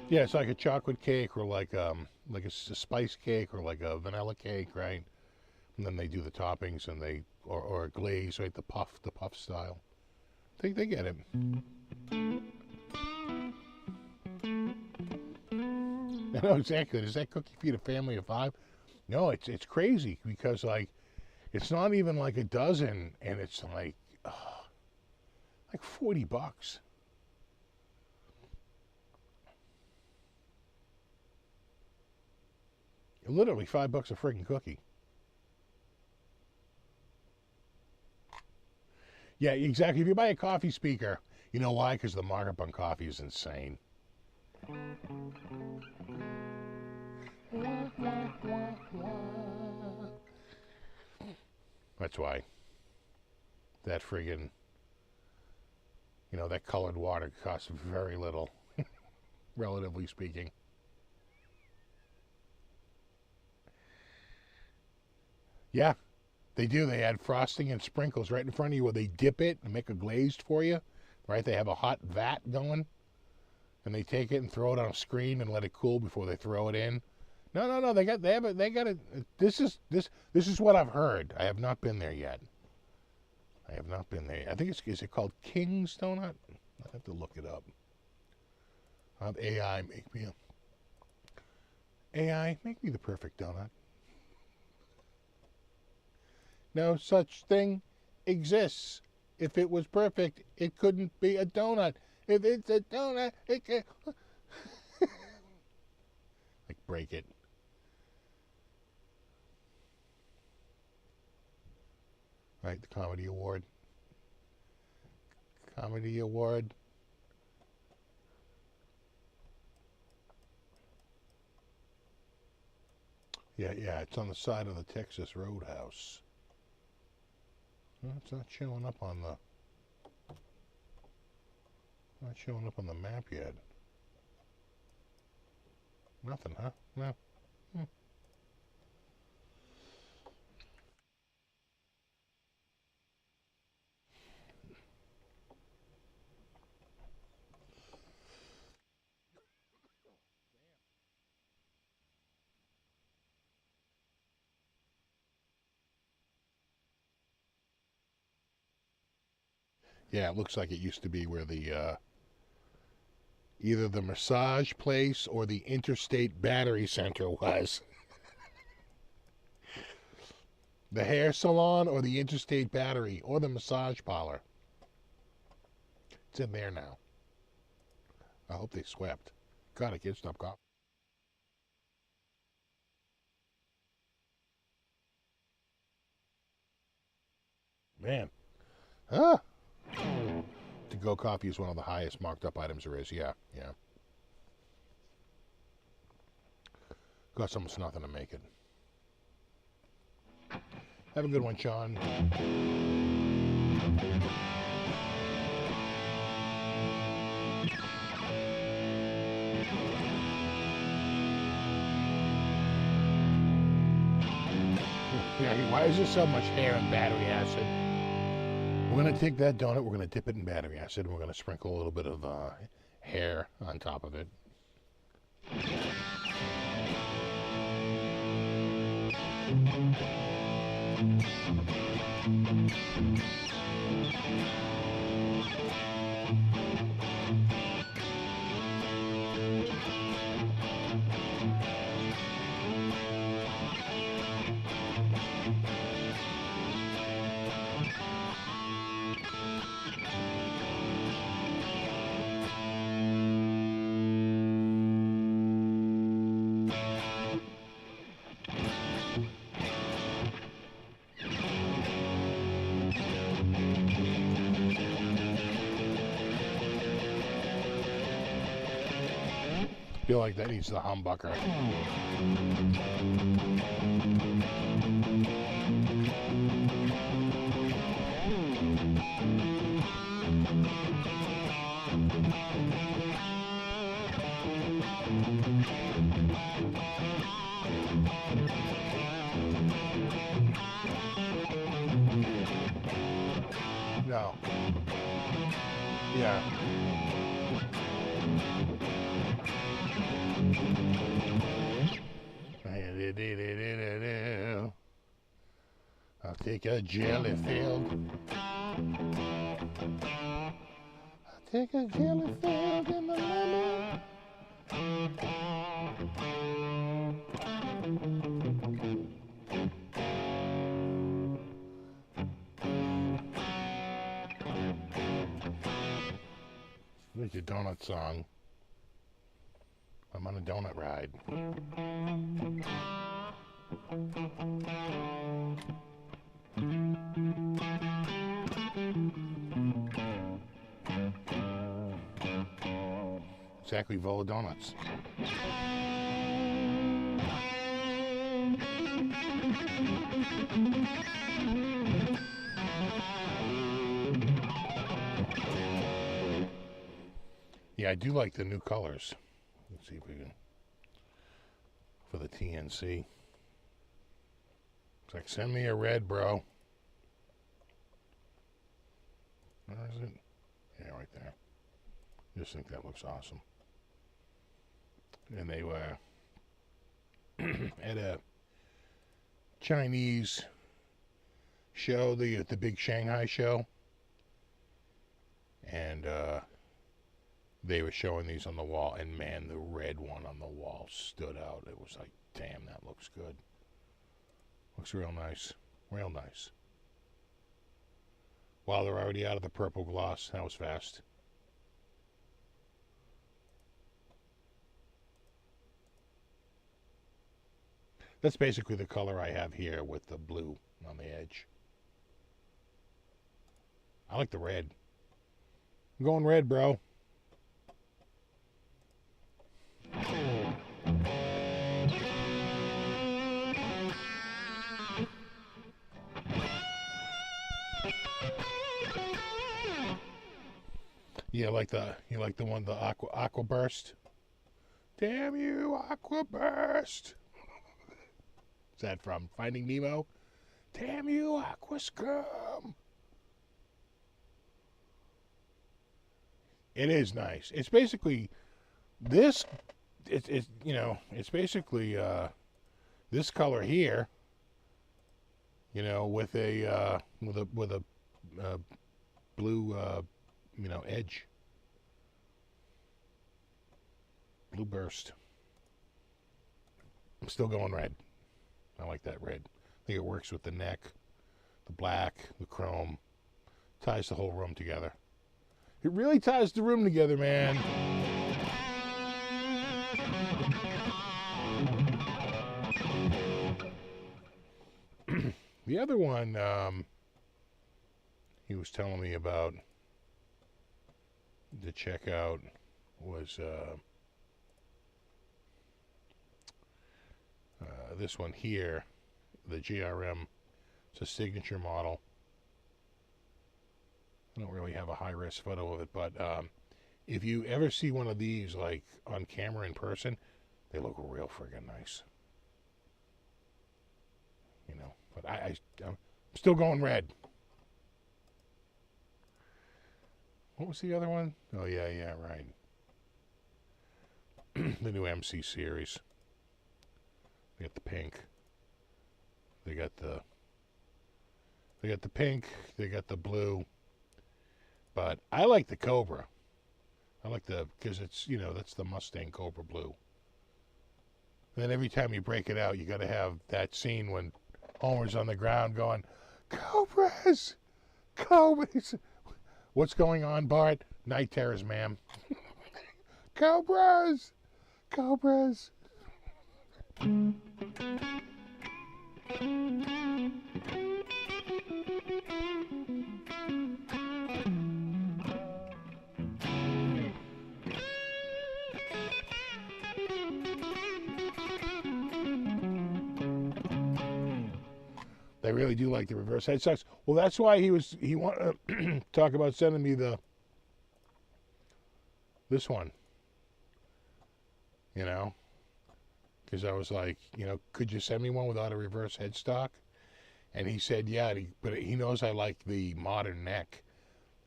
Yeah, it's like a chocolate cake or like a spice cake or like a vanilla cake, right? And then they do the toppings and or a glaze, right? The puff style. I think they get it. I know exactly. Does that cookie feed a family of 5? No, it's crazy because like it's not even like a dozen, and it's like $40. Literally $5 a friggin' cookie. Yeah, exactly. If you buy a coffee speaker, you know why? Because the markup on coffee is insane. That's why. That friggin', that colored water costs very little, relatively speaking. Yeah, they do. They add frosting and sprinkles right in front of you where they dip it and make a glazed for you, right? They have a hot vat going, and they take it and throw it on a screen and let it cool before they throw it in. No. They got it. This is what I've heard. I have not been there yet. I think is it called King's Donut? I have to look it up. I'll have AI make me the perfect donut. No such thing exists. If it was perfect, it couldn't be a donut. If it's a donut, it can't. Like, break it. Right, the Comedy Award. Yeah, it's on the side of the Texas Roadhouse. Well, it's not showing up on the map yet. Nothing, huh? No. Yeah, it looks like it used to be where the either the massage place or the Interstate Battery Center was. The hair salon or the Interstate Battery or the massage parlor. It's in there now. I hope they swept. God, I can't stop coughing. Man. Huh? To-go coffee is one of the highest marked up items there is. Yeah. Costs almost nothing to make it. Have a good one, Sean. Yeah, why is there so much hair and battery acid? We're going to take that donut, we're going to dip it in battery acid, and we're going to sprinkle a little bit of hair on top of it. I feel like that needs the humbucker. No. Yeah. I'll take a jelly filled. I'll take a jelly filled in the lemon. There's your donut song. I'm on a donut ride. Exactly, Vola Donuts. Yeah, I do like the new colors. Let's see if we can, for the TNC. It's like, send me a red, bro. Where is it? Yeah, right there. Just think that looks awesome. And they were at a Chinese show, the big Shanghai show, and they were showing these on the wall, and man, the red one on the wall stood out. It was like, damn, that looks good. Looks real nice. Real nice. Wow, they're already out of the purple gloss. That was fast. That's basically the color I have here with the blue on the edge. I like the red. I'm going red, bro. Yeah, you like the one, the aqua burst. Damn you, aqua burst. Is that from Finding Nemo? Damn you, aqua scum. It is nice. It's basically this. It's you know, it's basically this color here. You know, with a blue you know, edge. Blue burst. I'm still going red. I like that red. I think it works with the neck, the black, the chrome. Ties the whole room together. It really ties the room together, man. The other one he was telling me about to check out was this one here, the GRM. It's a signature model. I don't really have a high-res photo of it, but if you ever see one of these like on camera in person, they look real friggin' nice. You know, but I'm still going red. What was the other one? Oh, yeah, right. The new MC series. They got the pink. They got the pink. They got the blue. But I like the Cobra. I like because it's, that's the Mustang Cobra Blue. And then every time you break it out, you got to have that scene when Homer's on the ground going, Cobras! Cobras! What's going on, Bart? Night terrors, ma'am. Cobras! Cobras! They really do like the reverse headstocks. Well, that's why he wanted to talk about sending me this one. Because I was like, could you send me one without a reverse headstock? And he said, yeah, but he knows I like the modern neck.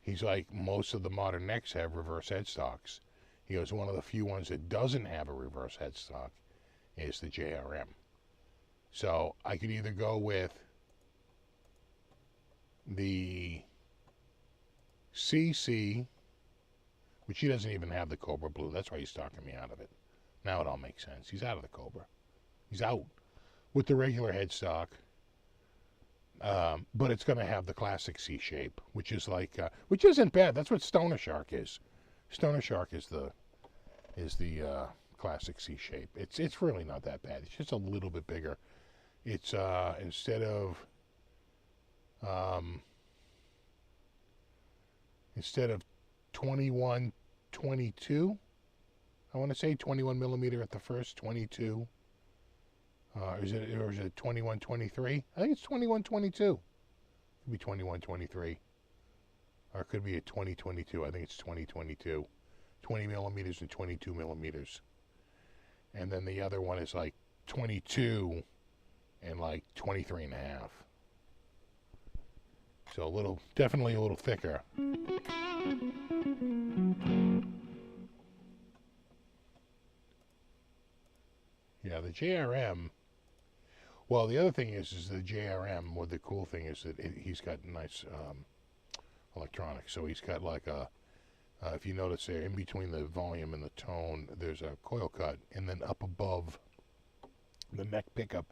He's like, most of the modern necks have reverse headstocks. He goes, one of the few ones that doesn't have a reverse headstock is the JRM. So I could either go with the CC, which he doesn't even have the Cobra Blue. That's why he's talking me out of it. Now it all makes sense. He's out of the Cobra. He's out with the regular headstock. But it's going to have the classic C shape, which is like, which isn't bad. That's what Stoner Shark is. Stoner Shark is the classic C shape. It's really not that bad. It's just a little bit bigger. It's instead of 21-22, I want to say 21 millimeter at the first, 22. Is it 21-23? I think it's 21-22. Could be 21-23. Or it could be a 20-22. I think it's 20-22. 20 millimeters and 22 millimeters. And then the other one is like 22 and like 23 and a half. So definitely a little thicker. Yeah, the JRM. Well, the other thing is the JRM. Well, the cool thing is that he's got nice electronics. So he's got like if you notice there, in between the volume and the tone, there's a coil cut, and then up above the neck pickup,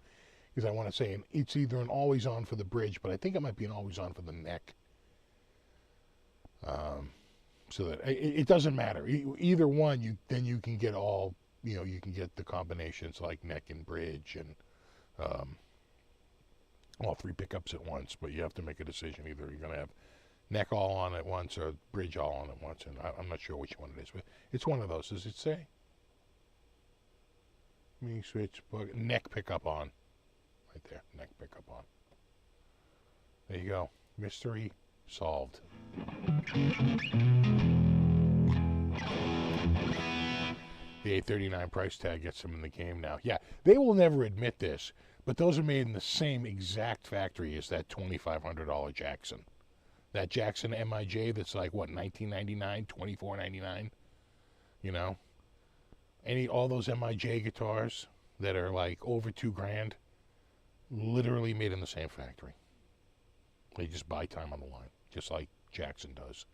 because I want to say it's either an always on for the bridge, but I think it might be an always on for the neck. So that it doesn't matter. Either one, then you can get all. You can get the combinations like neck and bridge and all three pickups at once, but you have to make a decision. Either you're going to have neck all on at once or bridge all on at once, and I'm not sure which one it is, but it's one of those. Does it say? Mini switch, neck pickup on. Right there, neck pickup on. There you go. Mystery solved. The $839 price tag gets them in the game now. Yeah, they will never admit this, but those are made in the same exact factory as that $2,500 Jackson. That Jackson MIJ that's like, what, $19.99, $24.99? All those MIJ guitars that are like over $2,000, literally made in the same factory. They just buy time on the line, just like Jackson does.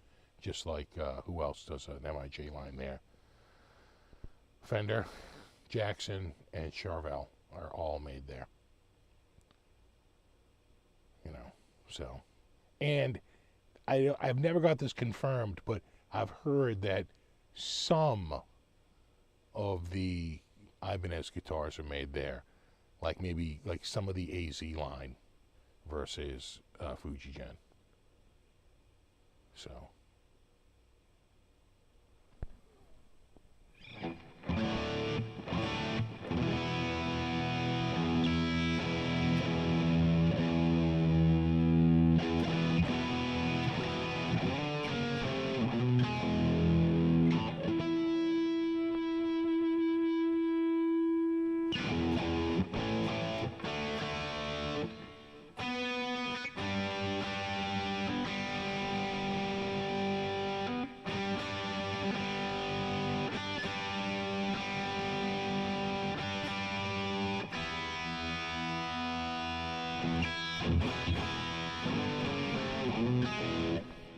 Just like, who else does an MIJ line there? Fender, Jackson, and Charvel are all made there. So. And I've never got this confirmed, but I've heard that some of the Ibanez guitars are made there. Like maybe like some of the AZ line versus Fujigen. So.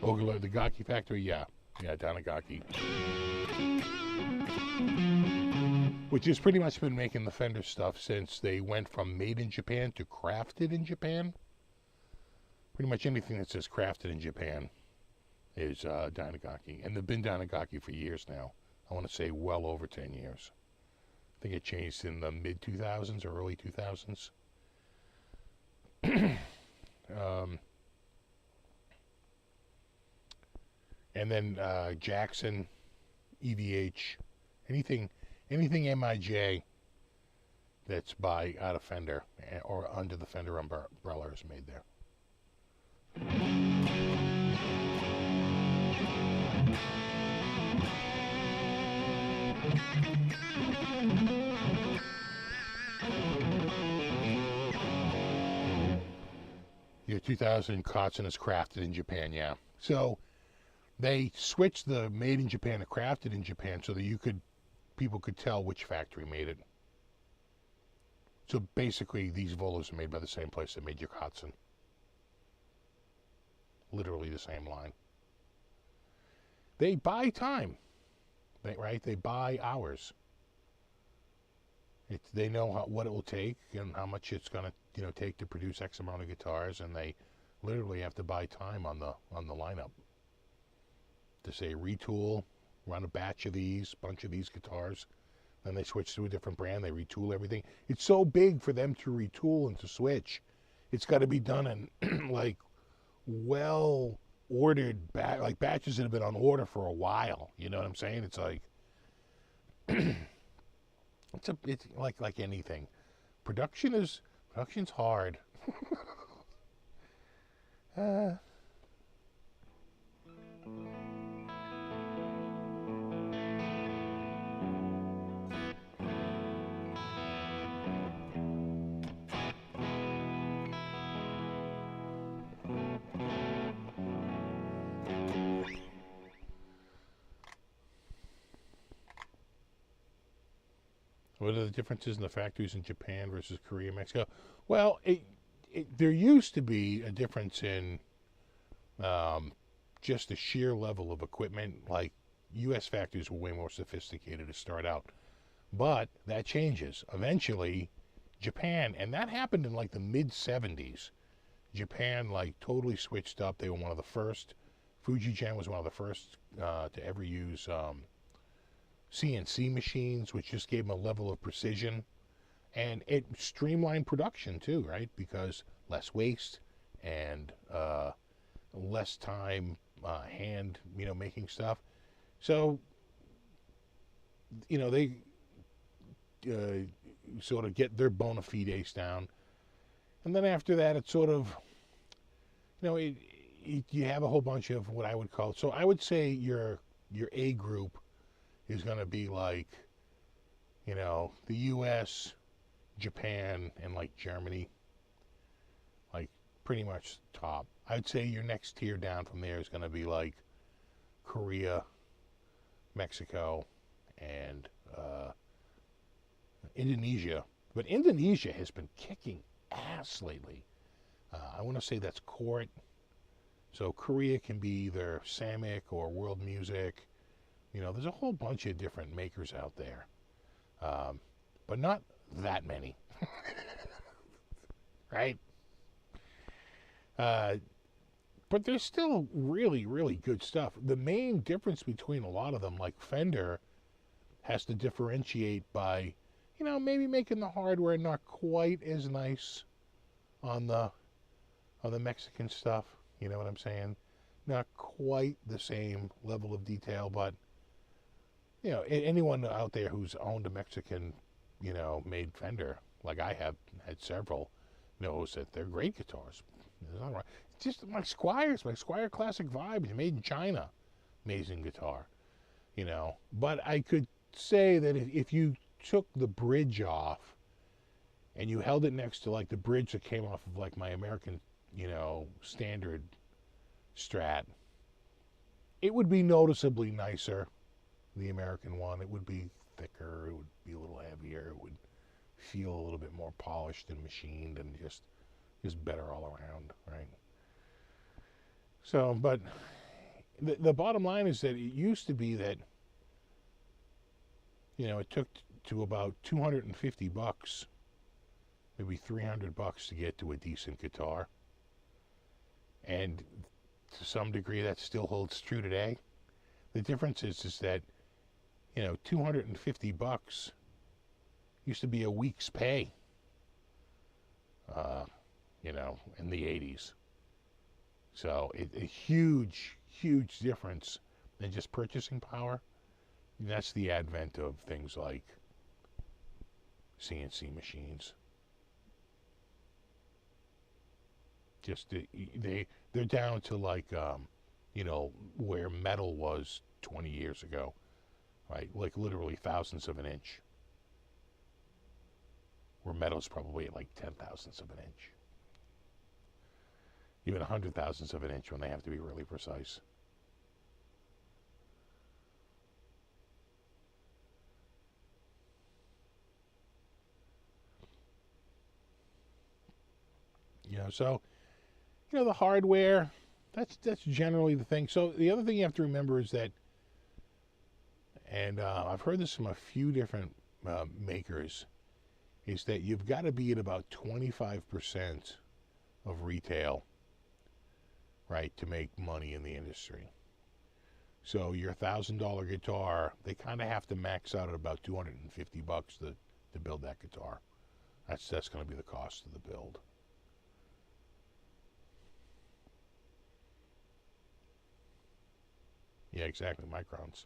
The Gaki factory, yeah. Yeah, Danagaki. Which has pretty much been making the Fender stuff since they went from made in Japan to crafted in Japan. Pretty much anything that says crafted in Japan is Danagaki. And they've been Danagaki for years now. I want to say well over 10 years. I think it changed in the mid-2000s or early 2000s. And then Jackson, EVH, anything MIJ that's by out of Fender or under the Fender umbrella is made there. Your 2000 Kotzen is crafted in Japan, yeah. So they switched the made in Japan to crafted in Japan so that people could tell which factory made it. So basically, these Volos are made by the same place that made your Kotzen. Literally the same line. They buy time, right? They buy hours. They know what it will take and how much it's going to take to produce X amount of guitars, and they literally have to buy time on the lineup. To say retool, run a bunch of these guitars, then they switch to a different brand, they retool everything. It's so big for them to retool and to switch. It's got to be done in like well ordered like batches that have been on order for a while. You know what I'm saying? It's like it's like anything. Production's hard. What are the differences in the factories in Japan versus Korea, Mexico? Well, there used to be a difference in just the sheer level of equipment. Like, U.S. factories were way more sophisticated to start out. But that changes. Eventually, Japan, and that happened in like the mid-70s, Japan like totally switched up. They were one of the first. Fujigen was one of the first to ever use CNC machines, which just gave them a level of precision, and it streamlined production too, right? Because less waste and less time hand, making stuff. So, they sort of get their bona fides down, and then after that, it's sort of, you have a whole bunch of what I would call. So I would say your A group is going to be like, the U.S., Japan, and like Germany, like pretty much top. I'd say your next tier down from there is going to be like Korea, Mexico, and Indonesia. But Indonesia has been kicking ass lately. I want to say that's Court. So Korea can be either Samick or World Music. There's a whole bunch of different makers out there, but not that many, right? But there's still really, really good stuff. The main difference between a lot of them, like Fender, has to differentiate by, maybe making the hardware not quite as nice on the Mexican stuff. You know what I'm saying? Not quite the same level of detail, but anyone out there who's owned a Mexican, made Fender, like I have had several, knows that they're great guitars. It's just my Squire Classic Vibe, made in China. Amazing guitar, But I could say that if you took the bridge off and you held it next to like the bridge that came off of like my American, standard Strat, it would be noticeably nicer. The American one, it would be thicker, it would be a little heavier, it would feel a little bit more polished and machined and just better all around, right? So, but the bottom line is that it used to be that, it took to about $250, maybe $300 to get to a decent guitar. And to some degree that still holds true today. The difference is that, $250 used to be a week's pay, in the 80s. So a huge, huge difference in just purchasing power. And that's the advent of things like CNC machines. Just they're down to like, where metal was 20 years ago, right? Like literally thousandths of an inch. Where metal's probably at like 10 thousandths of an inch. Even 100 thousandths of an inch when they have to be really precise. So, the hardware, that's generally the thing. So the other thing you have to remember is that, and I've heard this from a few different makers, is that you've got to be at about 25% of retail, right, to make money in the industry. So your $1,000 guitar, they kind of have to max out at about $250 to build that guitar. That's going to be the cost of the build. Yeah, exactly, microns.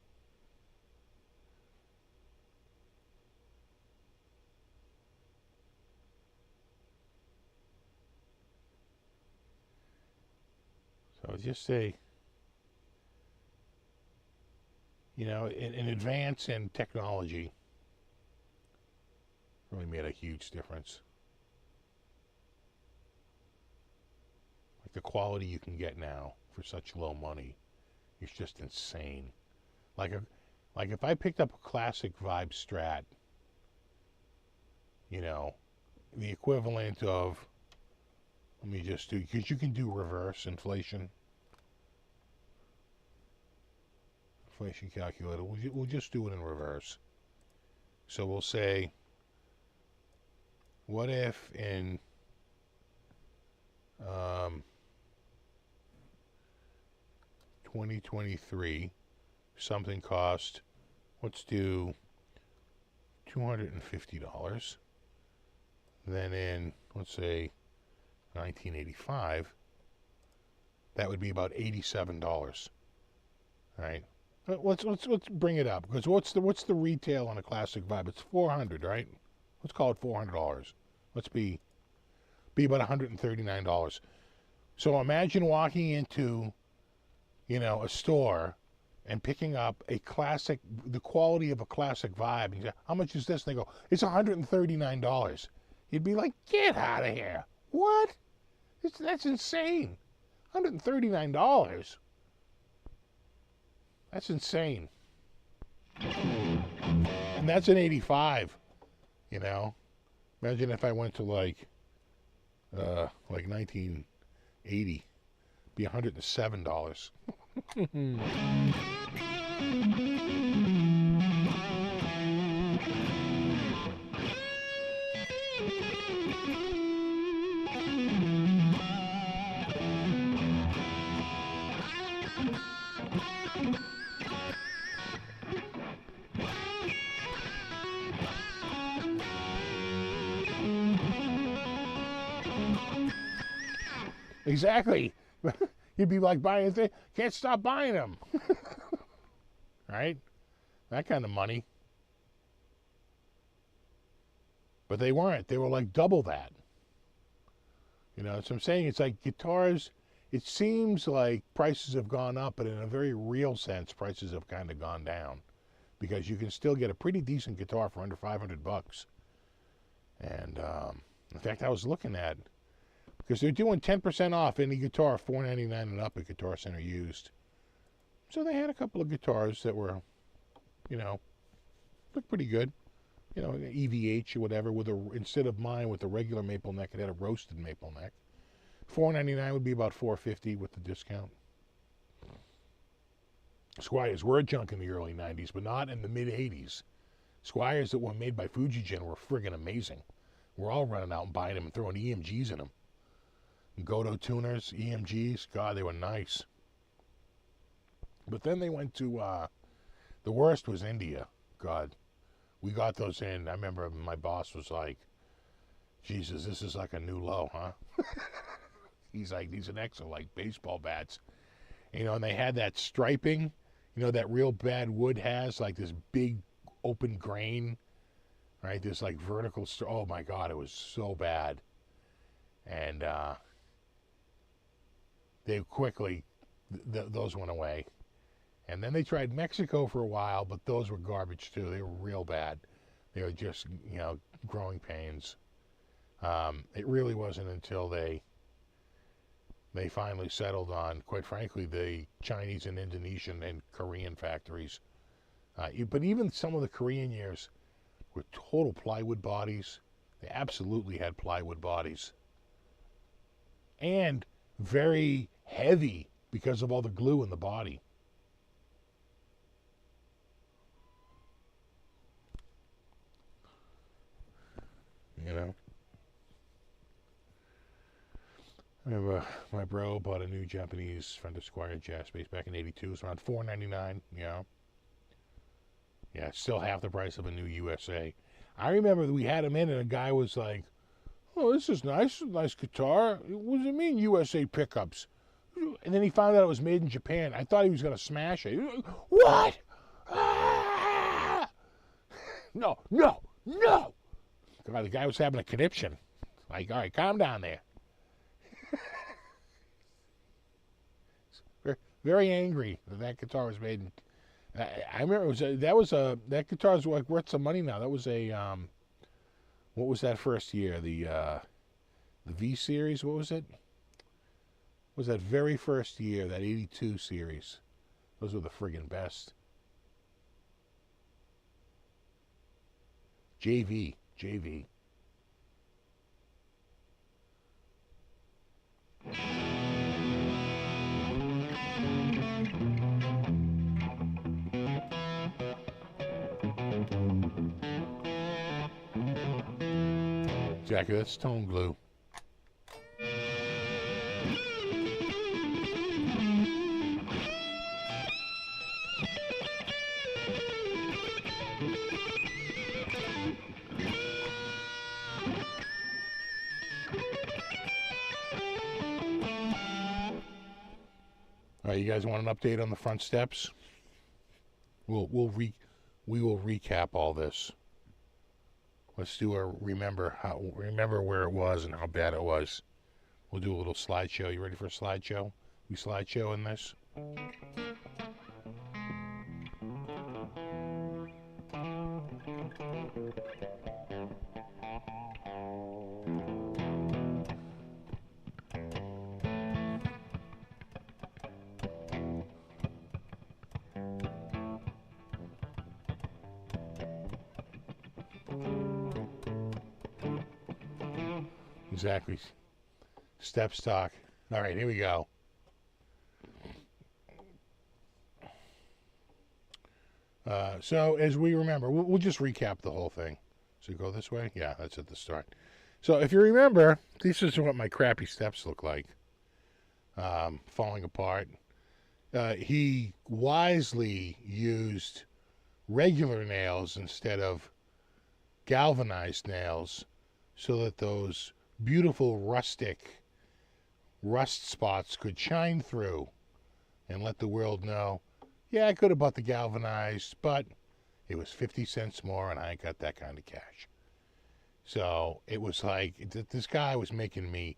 So just say, an advance in technology really made a huge difference. Like the quality you can get now for such low money is just insane. Like if I picked up a classic Vibe Strat, the equivalent of, let me just do, because you can do reverse inflation calculator. We'll just do it in reverse. So we'll say, what if in 2023 something cost, let's do $250. Then in, let's say, 1985, that would be about $87. Right? Let's bring it up, because what's the retail on a classic Vibe? It's $400, right? Let's call it $400. Let's be about $139. So imagine walking into, a store and picking up a classic, the quality of a classic Vibe, and you say, how much is this? And they go, it's $139. You'd be like, get out of here. What? That's insane. $139. That's insane. And that's an 85, Imagine if I went to like 1980, be $107. Exactly. You'd be like buying things, can't stop buying them. Right? That kind of money. But they weren't. They were like double that. So I'm saying, it's like guitars, it seems like prices have gone up, but in a very real sense, prices have kind of gone down. Because you can still get a pretty decent guitar for under $500. And in fact, I was looking at, because they're doing 10% off any guitar, $4.99 and up at Guitar Center used. So they had a couple of guitars that were, looked pretty good. EVH or whatever, instead of mine with the regular maple neck, it had a roasted maple neck. $4.99 would be about $4.50 with the discount. Squires were junk in the early 90s, but not in the mid 80s. Squires that were made by Fujifilm were friggin' amazing. We're all running out and buying them and throwing EMGs in them. Goto tuners, EMGs, God, they were nice. But then they went to, the worst was India. God, we got those in. I remember my boss was like, Jesus, this is like a new low, huh? He's like, these necks are like baseball bats. You know, and they had that striping, you know, that real bad wood has, like this big open grain, right? This like vertical, oh my God, it was so bad. And they quickly, those went away. And then they tried Mexico for a while, but those were garbage too. They were real bad. They were just, you know, growing pains. It really wasn't until they finally settled on, quite frankly, the Chinese and Indonesian and Korean factories. But even some of the Korean years were total plywood bodies. They absolutely had plywood bodies. And very heavy because of all the glue in the body. You know? I remember my bro bought a new Japanese Fender Squier jazz bass back in '82. It was around $4.99, you know? Yeah, still half the price of a new USA. I remember that we had him in and a guy was like, oh, this is nice, nice guitar. What does it mean, USA pickups? And then he found out it was made in Japan. I thought he was going to smash it. What? Ah! No. God, the guy was having a conniption. Like, all right, calm down there. Very angry that guitar was made in. I remember that guitar is like worth some money now. That was a what was that first year? The V series. What was it? Was that very first year? That '82 series. Those were the friggin' best. JV. Exactly, that's stone glue. All right, you guys want an update on the front steps? We will recap all this. Let's do a remember where it was and how bad it was. We'll do a little slideshow. You ready for a slideshow? We slideshow in this. Exactly. Step stock. All right, here we go. So as we remember, we'll just recap the whole thing. So go this way? Yeah, that's at the start. So if you remember, this is what my crappy steps look like. Falling apart. He wisely used regular nails instead of galvanized nails so that those beautiful rustic rust spots could shine through and let the world know, yeah, I could have bought the galvanized, but it was 50 cents more and I ain't got that kind of cash. So it was like, this guy was making me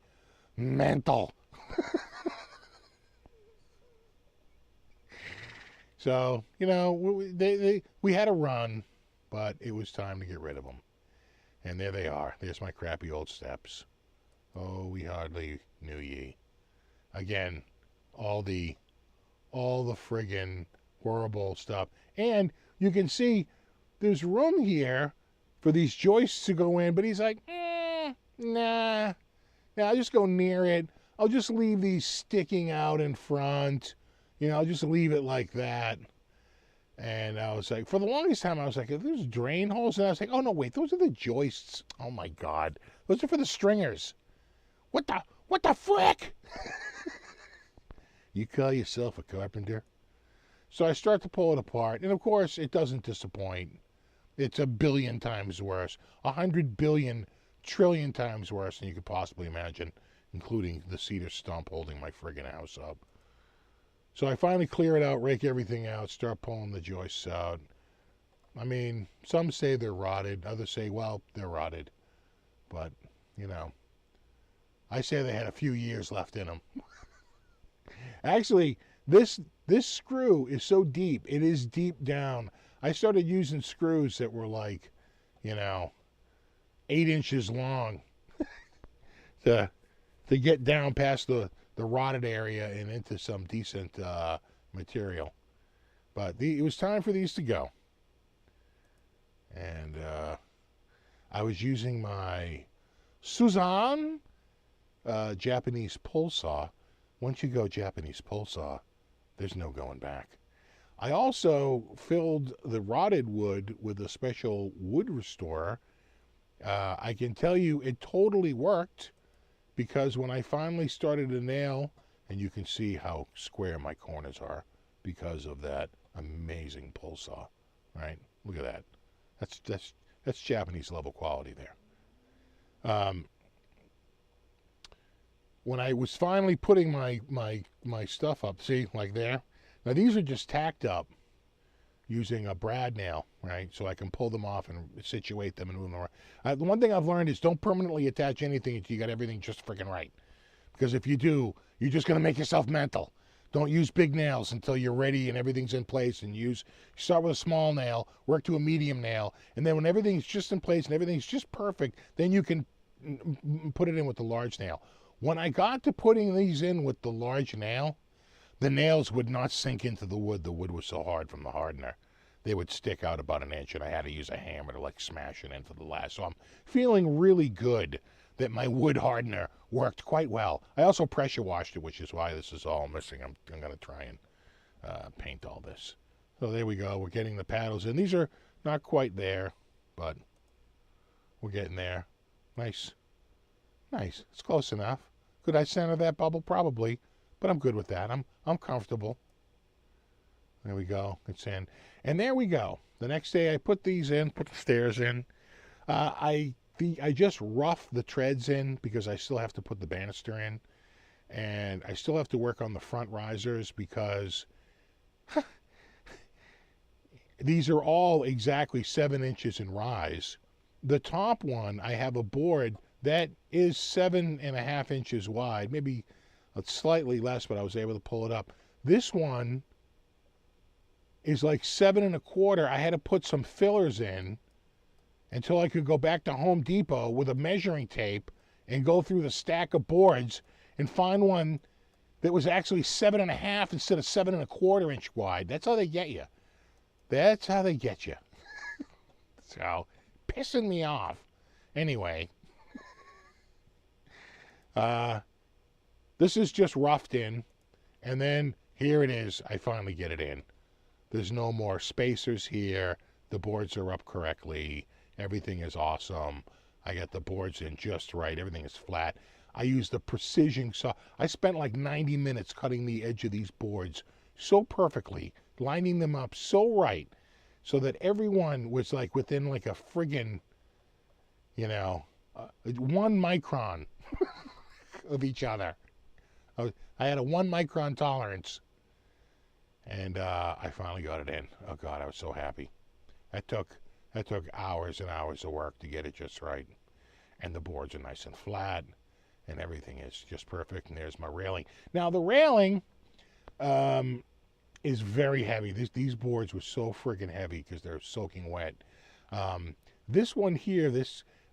mental. So, you know, we had a run, but it was time to get rid of them. And there they are. There's my crappy old steps. Oh, we hardly knew ye. Again, all the friggin' horrible stuff. And you can see there's room here for these joists to go in, but he's like, nah, I'll just go near it. I'll just leave these sticking out in front. You know, I'll just leave it like that. And I was like, for the longest time, I was like, are those drain holes? And I was like, oh no, wait, those are the joists. Oh my God, those are for the stringers. What the frick? You call yourself a carpenter? So I start to pull it apart, and of course, it doesn't disappoint. It's a billion times worse, 100 billion trillion times worse than you could possibly imagine, including the cedar stump holding my friggin' house up. So I finally clear it out, rake everything out, start pulling the joists out. I mean, some say they're rotted, others say, well, they're rotted. But, you know, I say they had a few years left in them. Actually, this screw is so deep. It is deep down. I started using screws that were like, you know, 8 inches long to get down past the rotted area and into some decent material. But it was time for these to go. And I was using my Suzanne Japanese pull saw. Once you go Japanese pull saw, there's no going back. I also filled the rotted wood with a special wood restorer. I can tell you it totally worked, because when I finally started to nail, and you can see how square my corners are because of that amazing pull saw, right? Look at that. That's Japanese level quality there. When I was finally putting my stuff up, see, like there. Now these are just tacked up using a brad nail, right? So I can pull them off and situate them and move them around. The one thing I've learned is don't permanently attach anything until you got everything just freaking right. Because if you do, you're just going to make yourself mental. Don't use big nails until you're ready and everything's in place, and start with a small nail, work to a medium nail, and then when everything's just in place and everything's just perfect, then you can put it in with the large nail. When I got to putting these in with the large nail, the nails would not sink into the wood. The wood was so hard from the hardener. They would stick out about an inch, and I had to use a hammer to like smash it into the last. So I'm feeling really good that my wood hardener worked quite well. I also pressure washed it, which is why this is all missing. I'm going to try and paint all this. So there we go. We're getting the paddles in. These are not quite there, but we're getting there. Nice. Nice. It's close enough. Could I center that bubble? Probably, but I'm good with that. I'm comfortable. There we go. It's in. And there we go. The next day I put these in, put the stairs in. I just roughed the treads in because I still have to put the banister in. And I still have to work on the front risers because these are all exactly 7 inches in rise. The top one, I have a board that is 7.5 inches wide, maybe slightly less, but I was able to pull it up. This one is like 7.25. I had to put some fillers in until I could go back to Home Depot with a measuring tape and go through the stack of boards and find one that was actually 7.5 instead of 7.25 inch wide. That's how they get you. That's how they get you. So, pissing me off. Anyway, this is just roughed in, and then here it is. I finally get it in. There's no more spacers here. The boards are up correctly. Everything is awesome. I got the boards in just right. Everything is flat. I used the precision saw. I spent like 90 minutes cutting the edge of these boards so perfectly, lining them up so right, so that everyone was like within like a friggin', 1 micron of each other. I had a 1 micron tolerance, and I finally got it in. Oh God, I was so happy. That took hours and hours of work to get it just right, and the boards are nice and flat, and everything is just perfect. And there's my railing. Now the railing is very heavy. These boards were so friggin' heavy because they're soaking wet. This one here,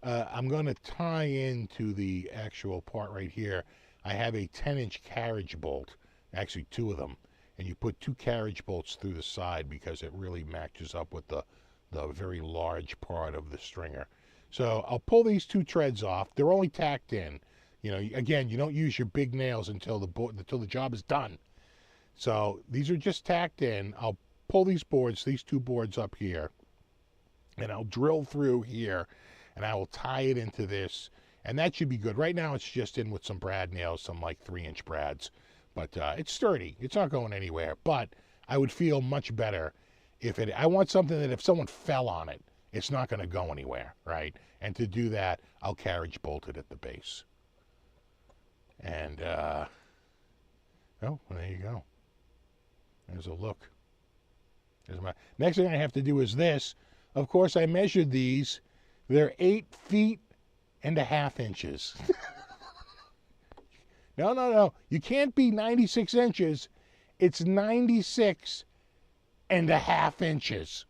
I'm going to tie into the actual part right here. I have a 10-inch carriage bolt, actually 2 of them, and you put 2 carriage bolts through the side because it really matches up with the very large part of the stringer. So I'll pull these 2 treads off. They're only tacked in. Again, you don't use your big nails until the job is done. So these are just tacked in. I'll pull these two boards up here, and I'll drill through here, and I will tie it into this, and that should be good. Right now it's just in with some brad nails, some like 3-inch brads, but it's sturdy. It's not going anywhere, but I would feel much better if it, I want something that if someone fell on it, it's not going to go anywhere, right? And to do that, I'll carriage bolt it at the base. And, oh, well, there you go. There's a look. There's my, next thing I have to do is this. Of course, I measured these. They're 8.5 inches. No. You can't be 96 inches. It's 96.5 inches.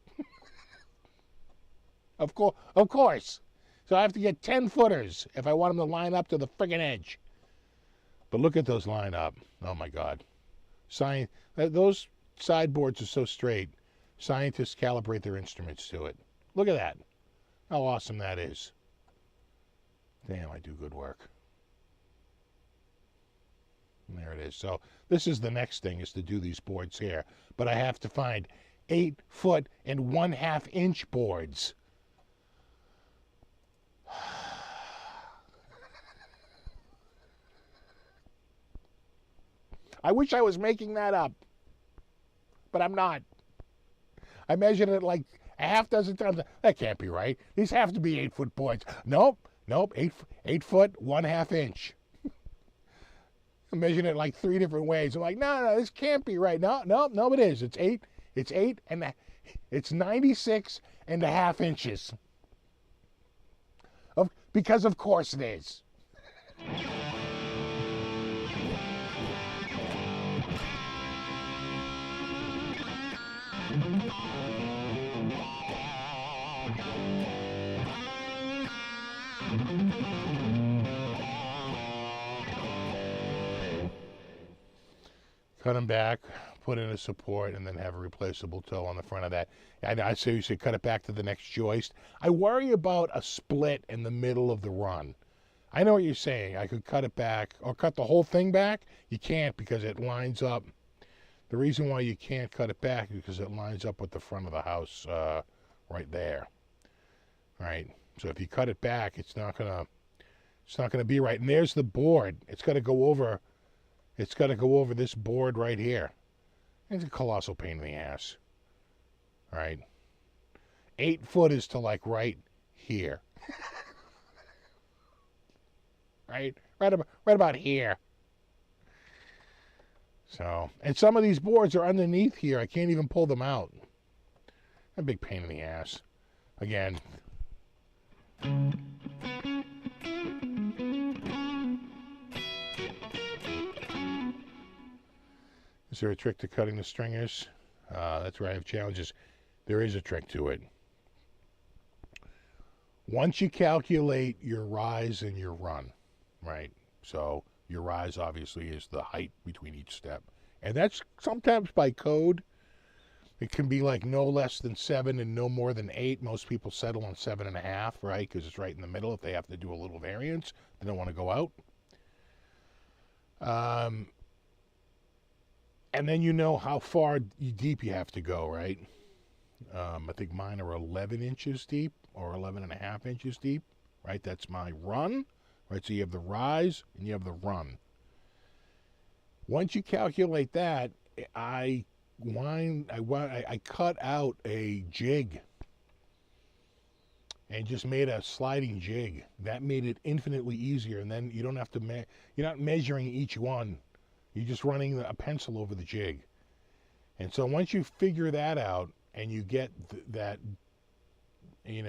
Of course. So I have to get 10 footers if I want them to line up to the friggin' edge. But look at those line up. Oh my God. Those sideboards are so straight. Scientists calibrate their instruments to it. Look at that. How awesome that is. Damn, I do good work. And there it is. So this is the next thing, is to do these boards here. But I have to find 8.5 inch boards. I wish I was making that up, but I'm not. I measured it like a half dozen times. That can't be right. These have to be 8-foot boards. Nope. 8 foot, 1/2 inch. I measured it like 3 different ways. I'm like, no, this can't be right. No, it is. It's 96.5 inches. Because of course it is. Cut them back, put in a support, and then have a replaceable toe on the front of that. I say you should cut it back to the next joist. I worry about a split in the middle of the run. I know what you're saying. I could cut it back or cut the whole thing back. You can't because it lines up. The reason why you can't cut it back is because it lines up with the front of the house right there. Right? So if you cut it back, it's not gonna be right. And there's the board. It's got to go over this board right here. It's a colossal pain in the ass. Right? 8 foot is to like right here. Right about here. So, and some of these boards are underneath here. I can't even pull them out. A big pain in the ass. Again. Is there a trick to cutting the stringers? That's where I have challenges. There is a trick to it. Once you calculate your rise and your run, right? So your rise obviously is the height between each step. And that's sometimes by code. It can be like no less than 7 and no more than 8. Most people settle on 7.5, right? Because it's right in the middle. If they have to do a little variance, they don't want to go out. And then you know how far deep you have to go, right? I think mine are 11 inches deep or 11.5 inches deep, right? That's my run, right? So you have the rise and you have the run. Once you calculate that, I cut out a jig and just made a sliding jig. That made it infinitely easier. And then you don't have to, you're not measuring each one. You're just running a pencil over the jig. And so once you figure that out and you get that, you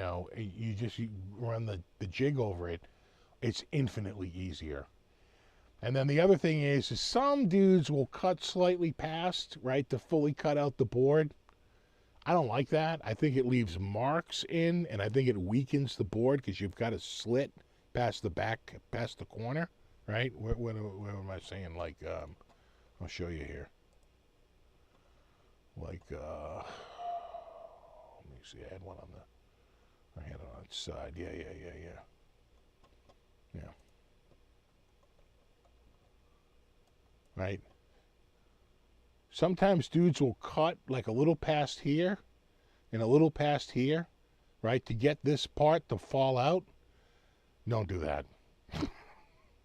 run the jig over it, it's infinitely easier. And then the other thing is some dudes will cut slightly past, right, to fully cut out the board. I don't like that. I think it leaves marks in, and I think it weakens the board because you've got a slit past the back, past the corner, right? Where am I saying? Like, I'll show you here. Like, let me see. I had one on I had it on its side. Yeah. Right? sometimes dudes will cut like a little past here and a little past here, right, to get this part to fall out. Don't do that.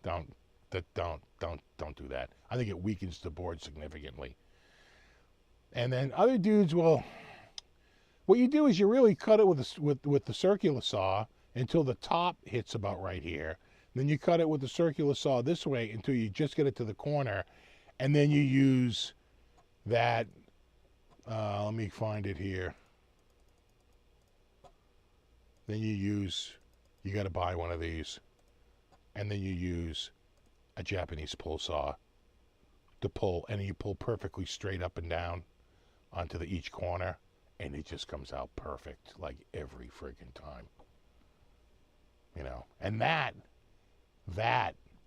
Don't do that. I think it weakens the board significantly. And then other dudes will, what you do is you really cut it with the circular saw until the top hits about right here. Then you cut it with the circular saw this way until you just get it to the corner, and then you use that, let me find it here. Then you got to buy one of these, and then you use a Japanese pull saw to pull, and you pull perfectly straight up and down onto each corner, and it just comes out perfect, like every friggin' time. You know, and that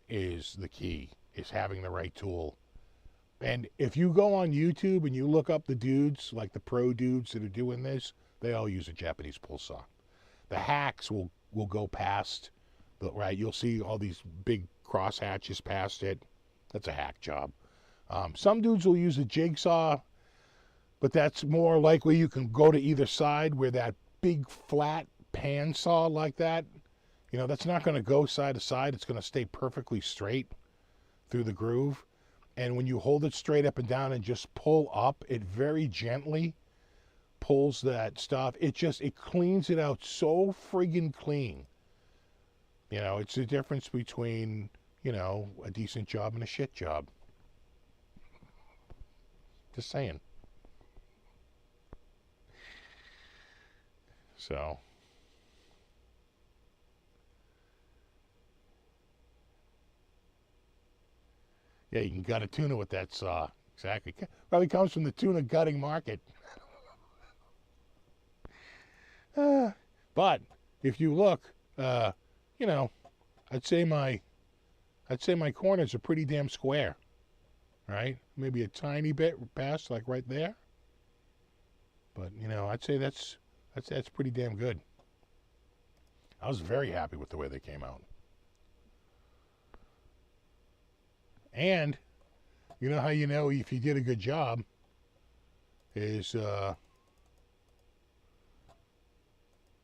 is the key, is having the right tool. And if you go on YouTube and you look up the dudes, like the pro dudes that are doing this, they all use a Japanese pull saw. The hacks will go past, right? You'll see all these big cross hatches past it. That's a hack job. Some dudes will use a jigsaw, but that's more likely you can go to either side, where that big flat pan saw like that, you know, that's not going to go side to side. It's going to stay perfectly straight through the groove. And when you hold it straight up and down and just pull up, it very gently pulls that stuff. It cleans it out so friggin' clean. You know, it's the difference between, you know, a decent job and a shit job. Just saying. So. Yeah, you can gut a tuna with that saw. Exactly. Probably comes from the tuna gutting market. But if you look, you know, I'd say my corners are pretty damn square, right? Maybe a tiny bit past, like right there. But you know, I'd say that's pretty damn good. I was very happy with the way they came out. And you know how you know if you did a good job is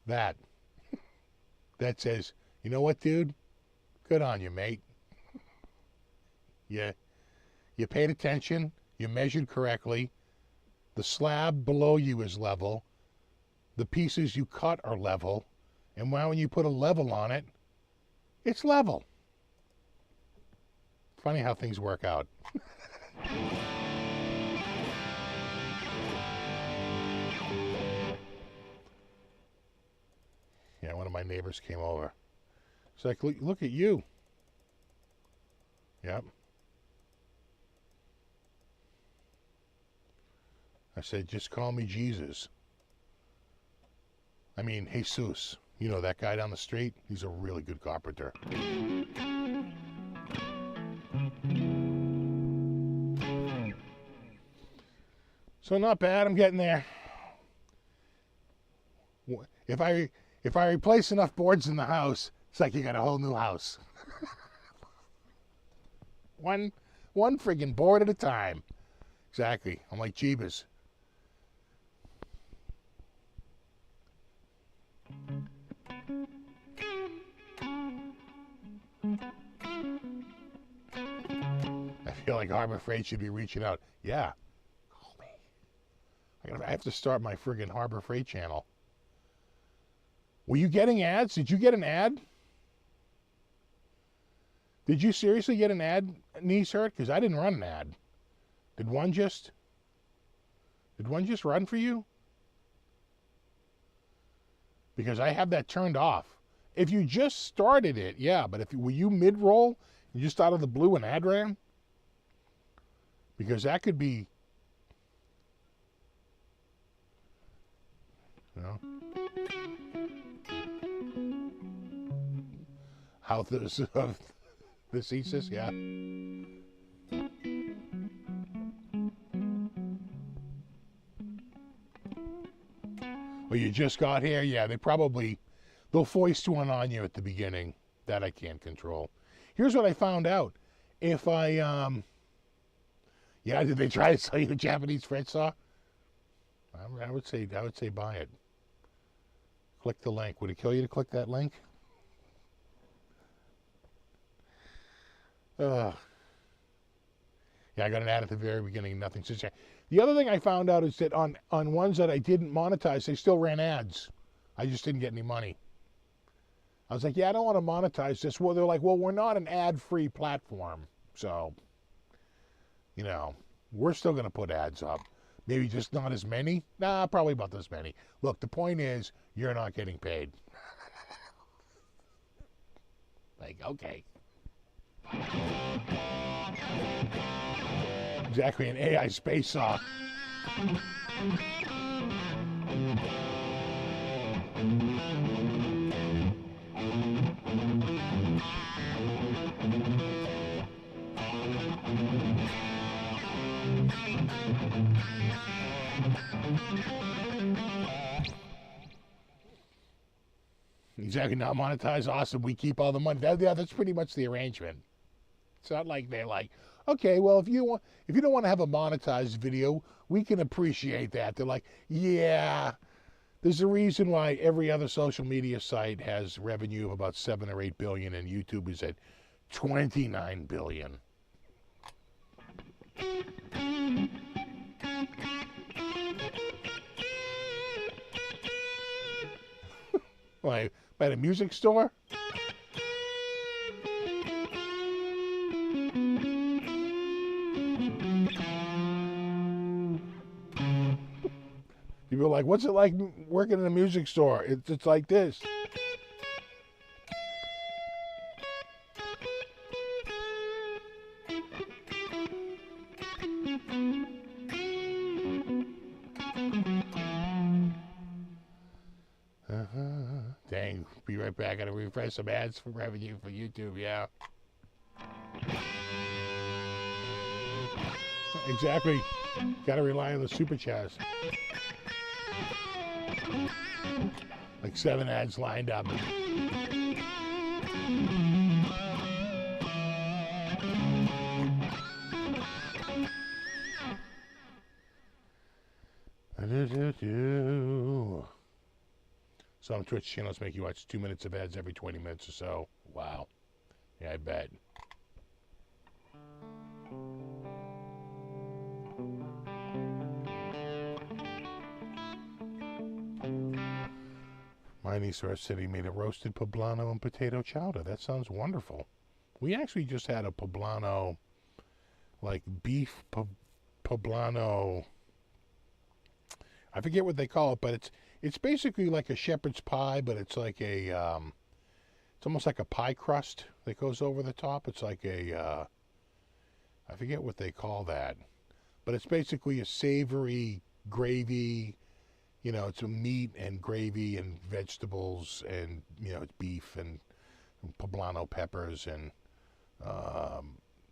that says, you know what, dude? Good on you, mate. You paid attention. You measured correctly. The slab below you is level. The pieces you cut are level. And when you put a level on it, it's level. Funny how things work out. Yeah, one of my neighbors came over. It's like, look at you. Yep. I said, just call me Jesus. I mean, Jesus. You know that guy down the street? He's a really good carpenter. So not bad, I'm getting there. If I replace enough boards in the house, it's like you got a whole new house. One friggin' board at a time. Exactly. I'm like Jeebus. I feel like Harbor Freight should be reaching out. Yeah. Call me. I have to start my friggin' Harbor Freight channel. Were you getting ads? Did you get an ad? Did you seriously get an ad, Knees Hurt? Because I didn't run an ad. Did one just run for you? Because I have that turned off. If you just started it, yeah, but were you mid-roll and just out of the blue an ad ran? Because that could be, you know, how this thesis, yeah. Well, you just got here, yeah. They'll foist one on you at the beginning. That I can't control. Here's what I found out: if I Yeah, did they try to sell you a Japanese fret saw? I would say buy it. Click the link. Would it kill you to click that link? Ugh. Yeah, I got an ad at the very beginning. Nothing to say. The other thing I found out is that on ones that I didn't monetize, they still ran ads. I just didn't get any money. I was like, yeah, I don't want to monetize this. Well, they're like, well, we're not an ad-free platform. So, you know, we're still going to put ads up. Maybe just not as many? Nah, probably about this many. Look, the point is, you're not getting paid. Like, okay. Exactly, an AI space saw. Exactly, not monetized. Awesome. We keep all the money. That's pretty much the arrangement. It's not like they're like, okay, well, if you don't want to have a monetized video, we can appreciate that. They're like, yeah, there's a reason why every other social media site has revenue of about 7 or 8 billion, and YouTube is at 29 billion. Like, at a music store? People are like, what's it like working in a music store? It's like this. Dang, be right back. Gotta refresh some ads for revenue for YouTube, yeah. Exactly. Gotta rely on the super chats. Like 7 ads lined up. Some Twitch channels make you watch 2 minutes of ads every 20 minutes or so. Wow. Yeah, I bet. My niece or city made a roasted poblano and potato chowder. That sounds wonderful. We actually just had a poblano, like beef poblano. I forget what they call it, but it's basically like a shepherd's pie, but it's like a it's almost like a pie crust that goes over the top. It's like a I forget what they call that, but it's basically a savory gravy. You know, it's a meat and gravy and vegetables and, you know, it's beef and poblano peppers and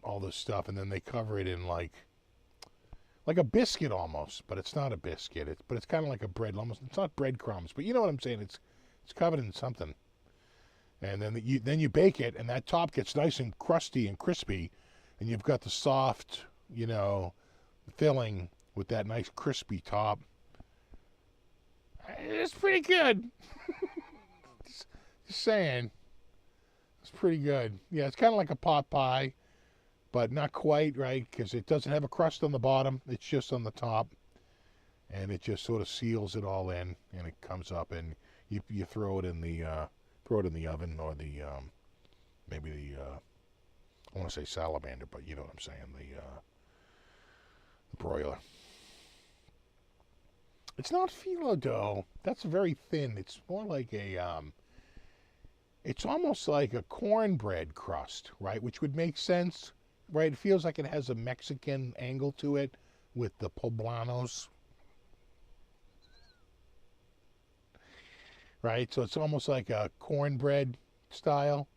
all this stuff. And then they cover it in like a biscuit almost, but it's not a biscuit. But it's kind of like a bread. Almost, it's not breadcrumbs, but you know what I'm saying. It's covered in something. And then you bake it, and that top gets nice and crusty and crispy, and you've got the soft, you know, filling with that nice crispy top. It's pretty good. Just saying. It's pretty good. Yeah, it's kind of like a pot pie, but not quite, right? Because it doesn't have a crust on the bottom. It's just on the top. And it just sort of seals it all in, and it comes up, and you throw it in the oven, or the maybe the I want to say salamander, but you know what I'm saying, the broiler. It's not phyllo dough. That's very thin. It's more like a it's almost like a cornbread crust, right? Which would make sense, right? It feels like it has a Mexican angle to it with the poblanos. Right? So it's almost like a cornbread style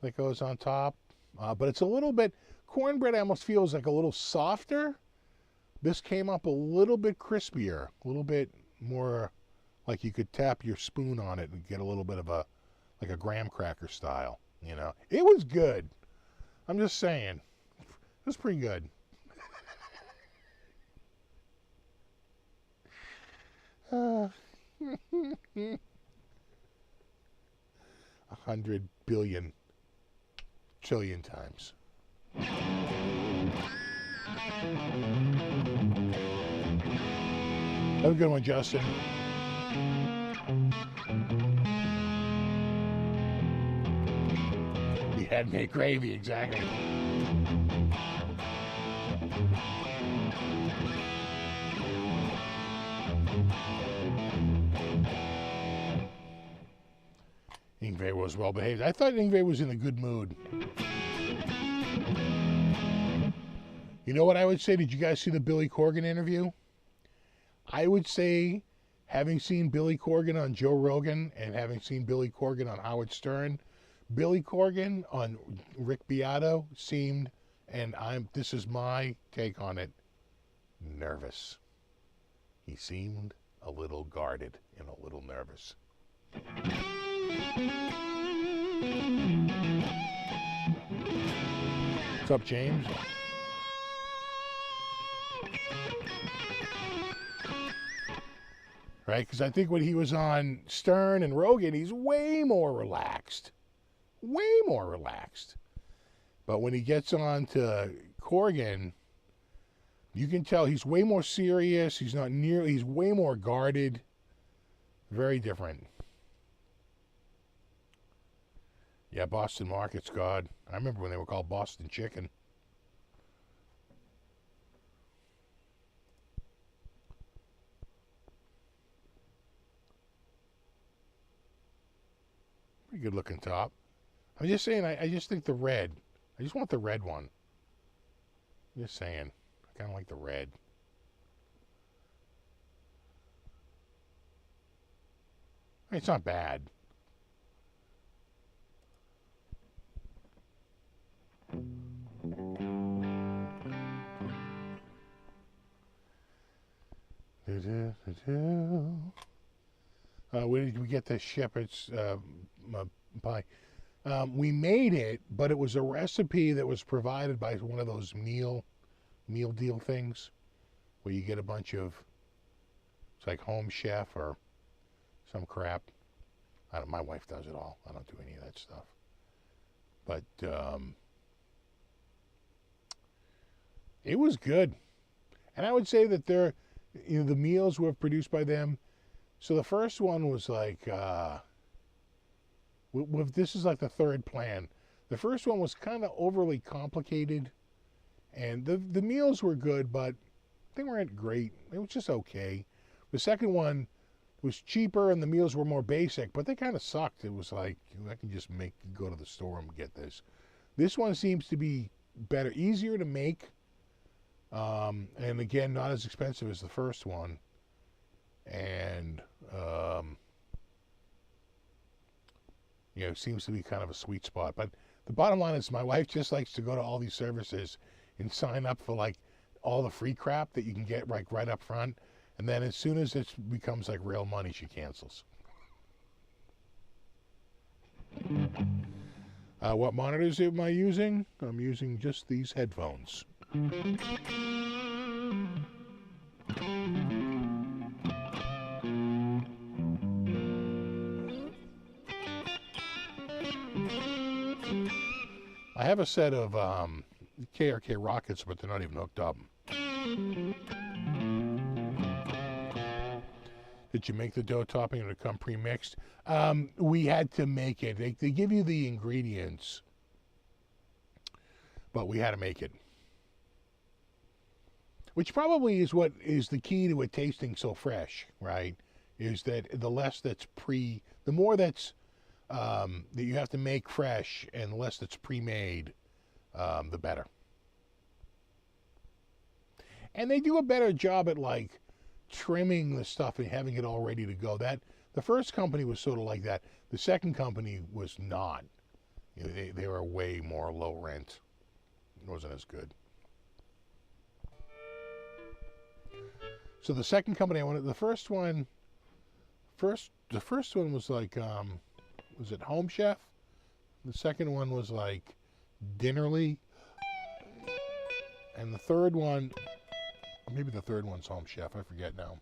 that goes on top. But it's a little bit, cornbread almost feels like a little softer. This came up a little bit crispier, a little bit more like you could tap your spoon on it and get a little bit of like a graham cracker style, you know. It was good. I'm just saying. It was pretty good. 100 billion trillion times. Have a good one, Justin. You had made gravy, exactly. Ingve was well behaved. I thought Ingve was in a good mood. You know what I would say? Did you guys see the Billy Corgan interview? I would say, having seen Billy Corgan on Joe Rogan and having seen Billy Corgan on Howard Stern, Billy Corgan on Rick Beato seemed, and this is my take on it, nervous. He seemed a little guarded and a little nervous. What's up, James? Right? Because I think when he was on Stern and Rogan, he's way more relaxed. Way more relaxed. But when he gets on to Corgan, you can tell he's way more serious. He's way more guarded. Very different. Yeah, Boston Market's God. I remember when they were called Boston Chicken. Pretty good looking top. I'm just saying, I just think the red. I just want the red one. I'm just saying. I kind of like the red. I mean, it's not bad. Where did we get the shepherd's pie? We made it, but it was a recipe that was provided by one of those meal deal things where you get a bunch of, it's like Home Chef or some crap. My wife does it all. I don't do any of that stuff. But it was good. And I would say that the meals were produced by them. So the first one was like, this is like the third plan. The first one was kind of overly complicated, and the meals were good, but they weren't great. It was just okay. The second one was cheaper, and the meals were more basic, but they kind of sucked. It was like, I can just go to the store and get this. This one seems to be better, easier to make, and again, not as expensive as the first one. And seems to be kind of a sweet spot. But the bottom line is, my wife just likes to go to all these services and sign up for like all the free crap that you can get like right up front, and then as soon as it becomes like real money, she cancels. What monitors am I using? I'm using just these headphones. I have a set of KRK rockets, but they're not even hooked up. Did you make the dough topping or did it come pre-mixed? We had to make it. They give you the ingredients, but we had to make it. Which probably is what is the key to it tasting so fresh, right? Is that the less that's the more that's that you have to make fresh, and the less that's pre-made, the better. And they do a better job at like trimming the stuff and having it all ready to go. The first company was sort of like that. The second company was not. They were way more low rent. It wasn't as good. So the second company I wanted, the first one was like, was it Home Chef? The second one was like Dinnerly. And the third one, maybe the third one's Home Chef, I forget now.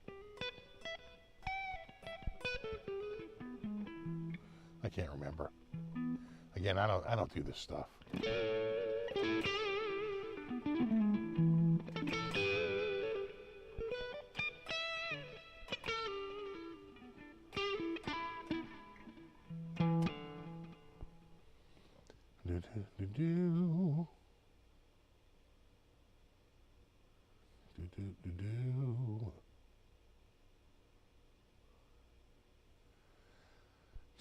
can't remember. Again, I don't do this stuff.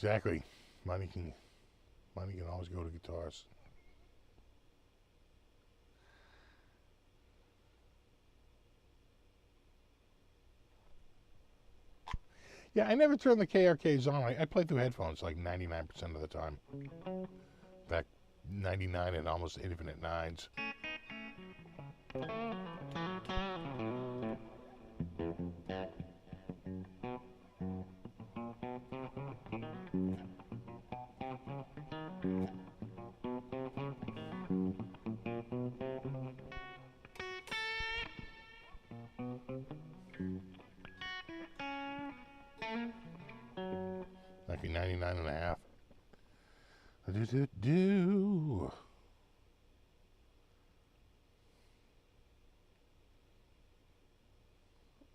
Exactly. Money can always go to guitars. Yeah, I never turn the KRKs on. I play through headphones like 99% of the time. In fact, 99 and almost infinite nines. Actually, 99 and a half.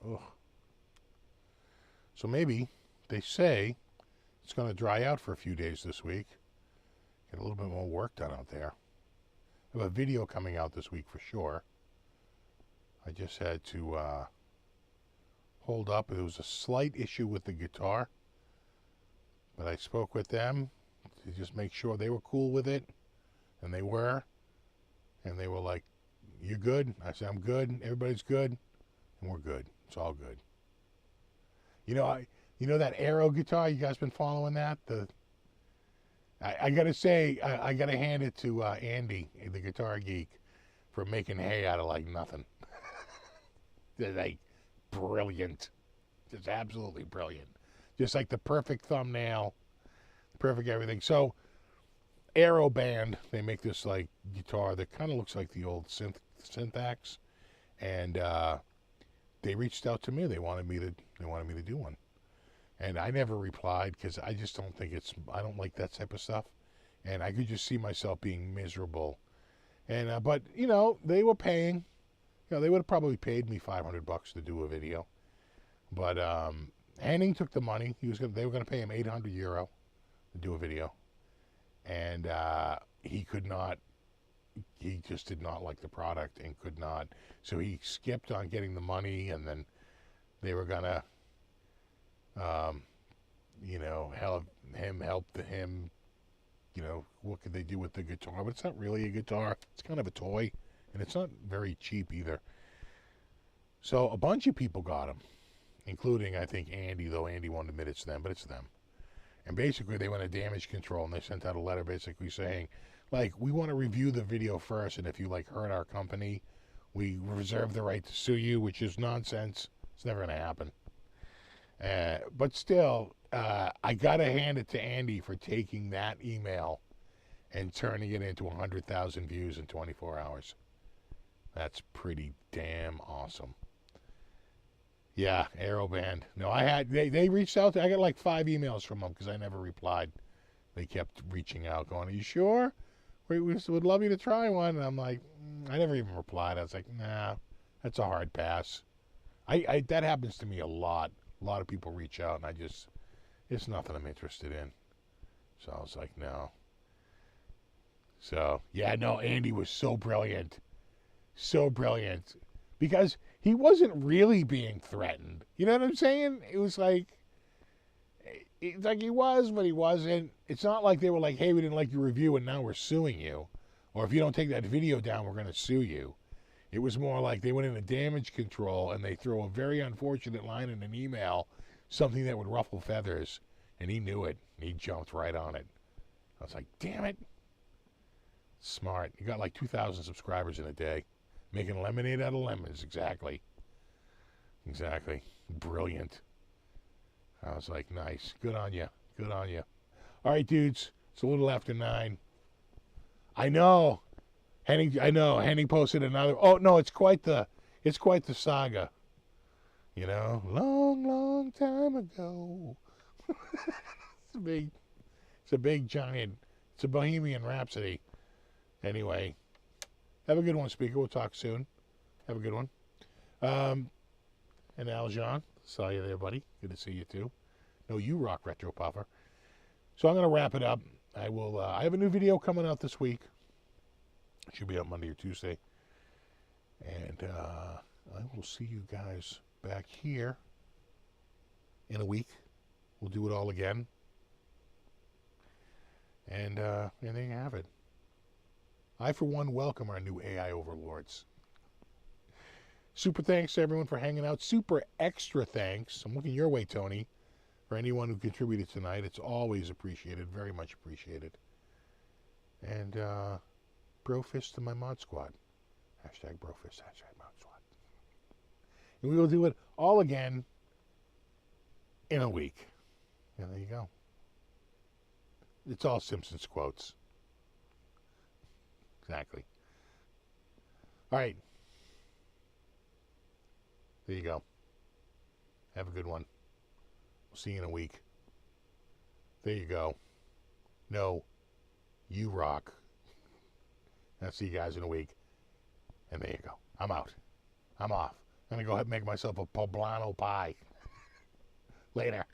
Ugh. So maybe they say it's going to dry out for a few days this week. Get a little bit more work done out there. I have a video coming out this week for sure. I just had to hold up. There was a slight issue with the guitar, but I spoke with them to just make sure they were cool with it, and they were. And they were like, "You good?" I said, "I'm good. Everybody's good, and we're good. It's all good." You know that Aero guitar. You guys been following that? I gotta say, I gotta hand it to Andy, the Guitar Geek, for making hay out of like nothing. They're like brilliant, just absolutely brilliant. Just like the perfect thumbnail, perfect everything. So, Aero Band, they make this like guitar that kind of looks like the old Syntax, and they reached out to me. They wanted me to do one, and I never replied because I just don't think I don't like that type of stuff, and I could just see myself being miserable. And but they were paying. They would have probably paid me $500 to do a video, but Henning took the money. They were going to pay him €800 to do a video, and he could not. He just did not like the product and could not. So he skipped on getting the money, and then they were gonna, help him. What could they do with the guitar? But it's not really a guitar. It's kind of a toy, and it's not very cheap either. So a bunch of people got them, including, I think, Andy, though Andy won't admit it's them, but it's them. And basically, they went to damage control, and they sent out a letter basically saying, like, we want to review the video first, and if you, hurt our company, we reserve the right to sue you, which is nonsense. It's never going to happen. But still, I got to hand it to Andy for taking that email and turning it into 100,000 views in 24 hours. That's pretty damn awesome. Yeah, Aeroband. No, they reached out. I got like 5 emails from them because I never replied. They kept reaching out, going, "Are you sure? We would love you to try one." And I'm like, I never even replied. I was like, nah, that's a hard pass. That happens to me a lot. A lot of people reach out, and it's nothing I'm interested in. So I was like, no. So, yeah, no, Andy was so brilliant. So brilliant. Because he wasn't really being threatened. You know what I'm saying? It was like, it's like he was, but he wasn't. It's not like they were like, "Hey, we didn't like your review and now we're suing you." Or, "If you don't take that video down, we're going to sue you." It was more like they went into damage control and they threw a very unfortunate line in an email, something that would ruffle feathers. And he knew it. He jumped right on it. I was like, damn it. Smart. He got like 2,000 subscribers in a day. Making lemonade out of lemons. Exactly. Exactly. Brilliant. I was like, nice. Good on you. Good on you. All right, dudes. It's a little after 9. I know. Henning posted another. Oh, no, it's quite the saga. Long, long time ago. It's a big, giant, it's a Bohemian Rhapsody. Anyway, have a good one, Speaker. We'll talk soon. Have a good one. And Aljon, saw you there, buddy. Good to see you, too. No, you rock, Retro Puffer. So I'm going to wrap it up. I will. I have a new video coming out this week. It should be out Monday or Tuesday. And I will see you guys back here in a week. We'll do it all again. And there you have it. I, for one, welcome our new AI overlords. Super thanks to everyone for hanging out. Super extra thanks. I'm looking your way, Tony, for anyone who contributed tonight. It's always appreciated. Very much appreciated. And brofist to my mod squad. Hashtag brofist. Hashtag mod squad. And we will do it all again in a week. And there you go. It's all Simpsons quotes. Exactly. All right. There you go. Have a good one. We'll see you in a week. There you go. No, you rock. I'll see you guys in a week. And there you go. I'm out. I'm off. I'm going to go ahead and make myself a poblano pie. Later.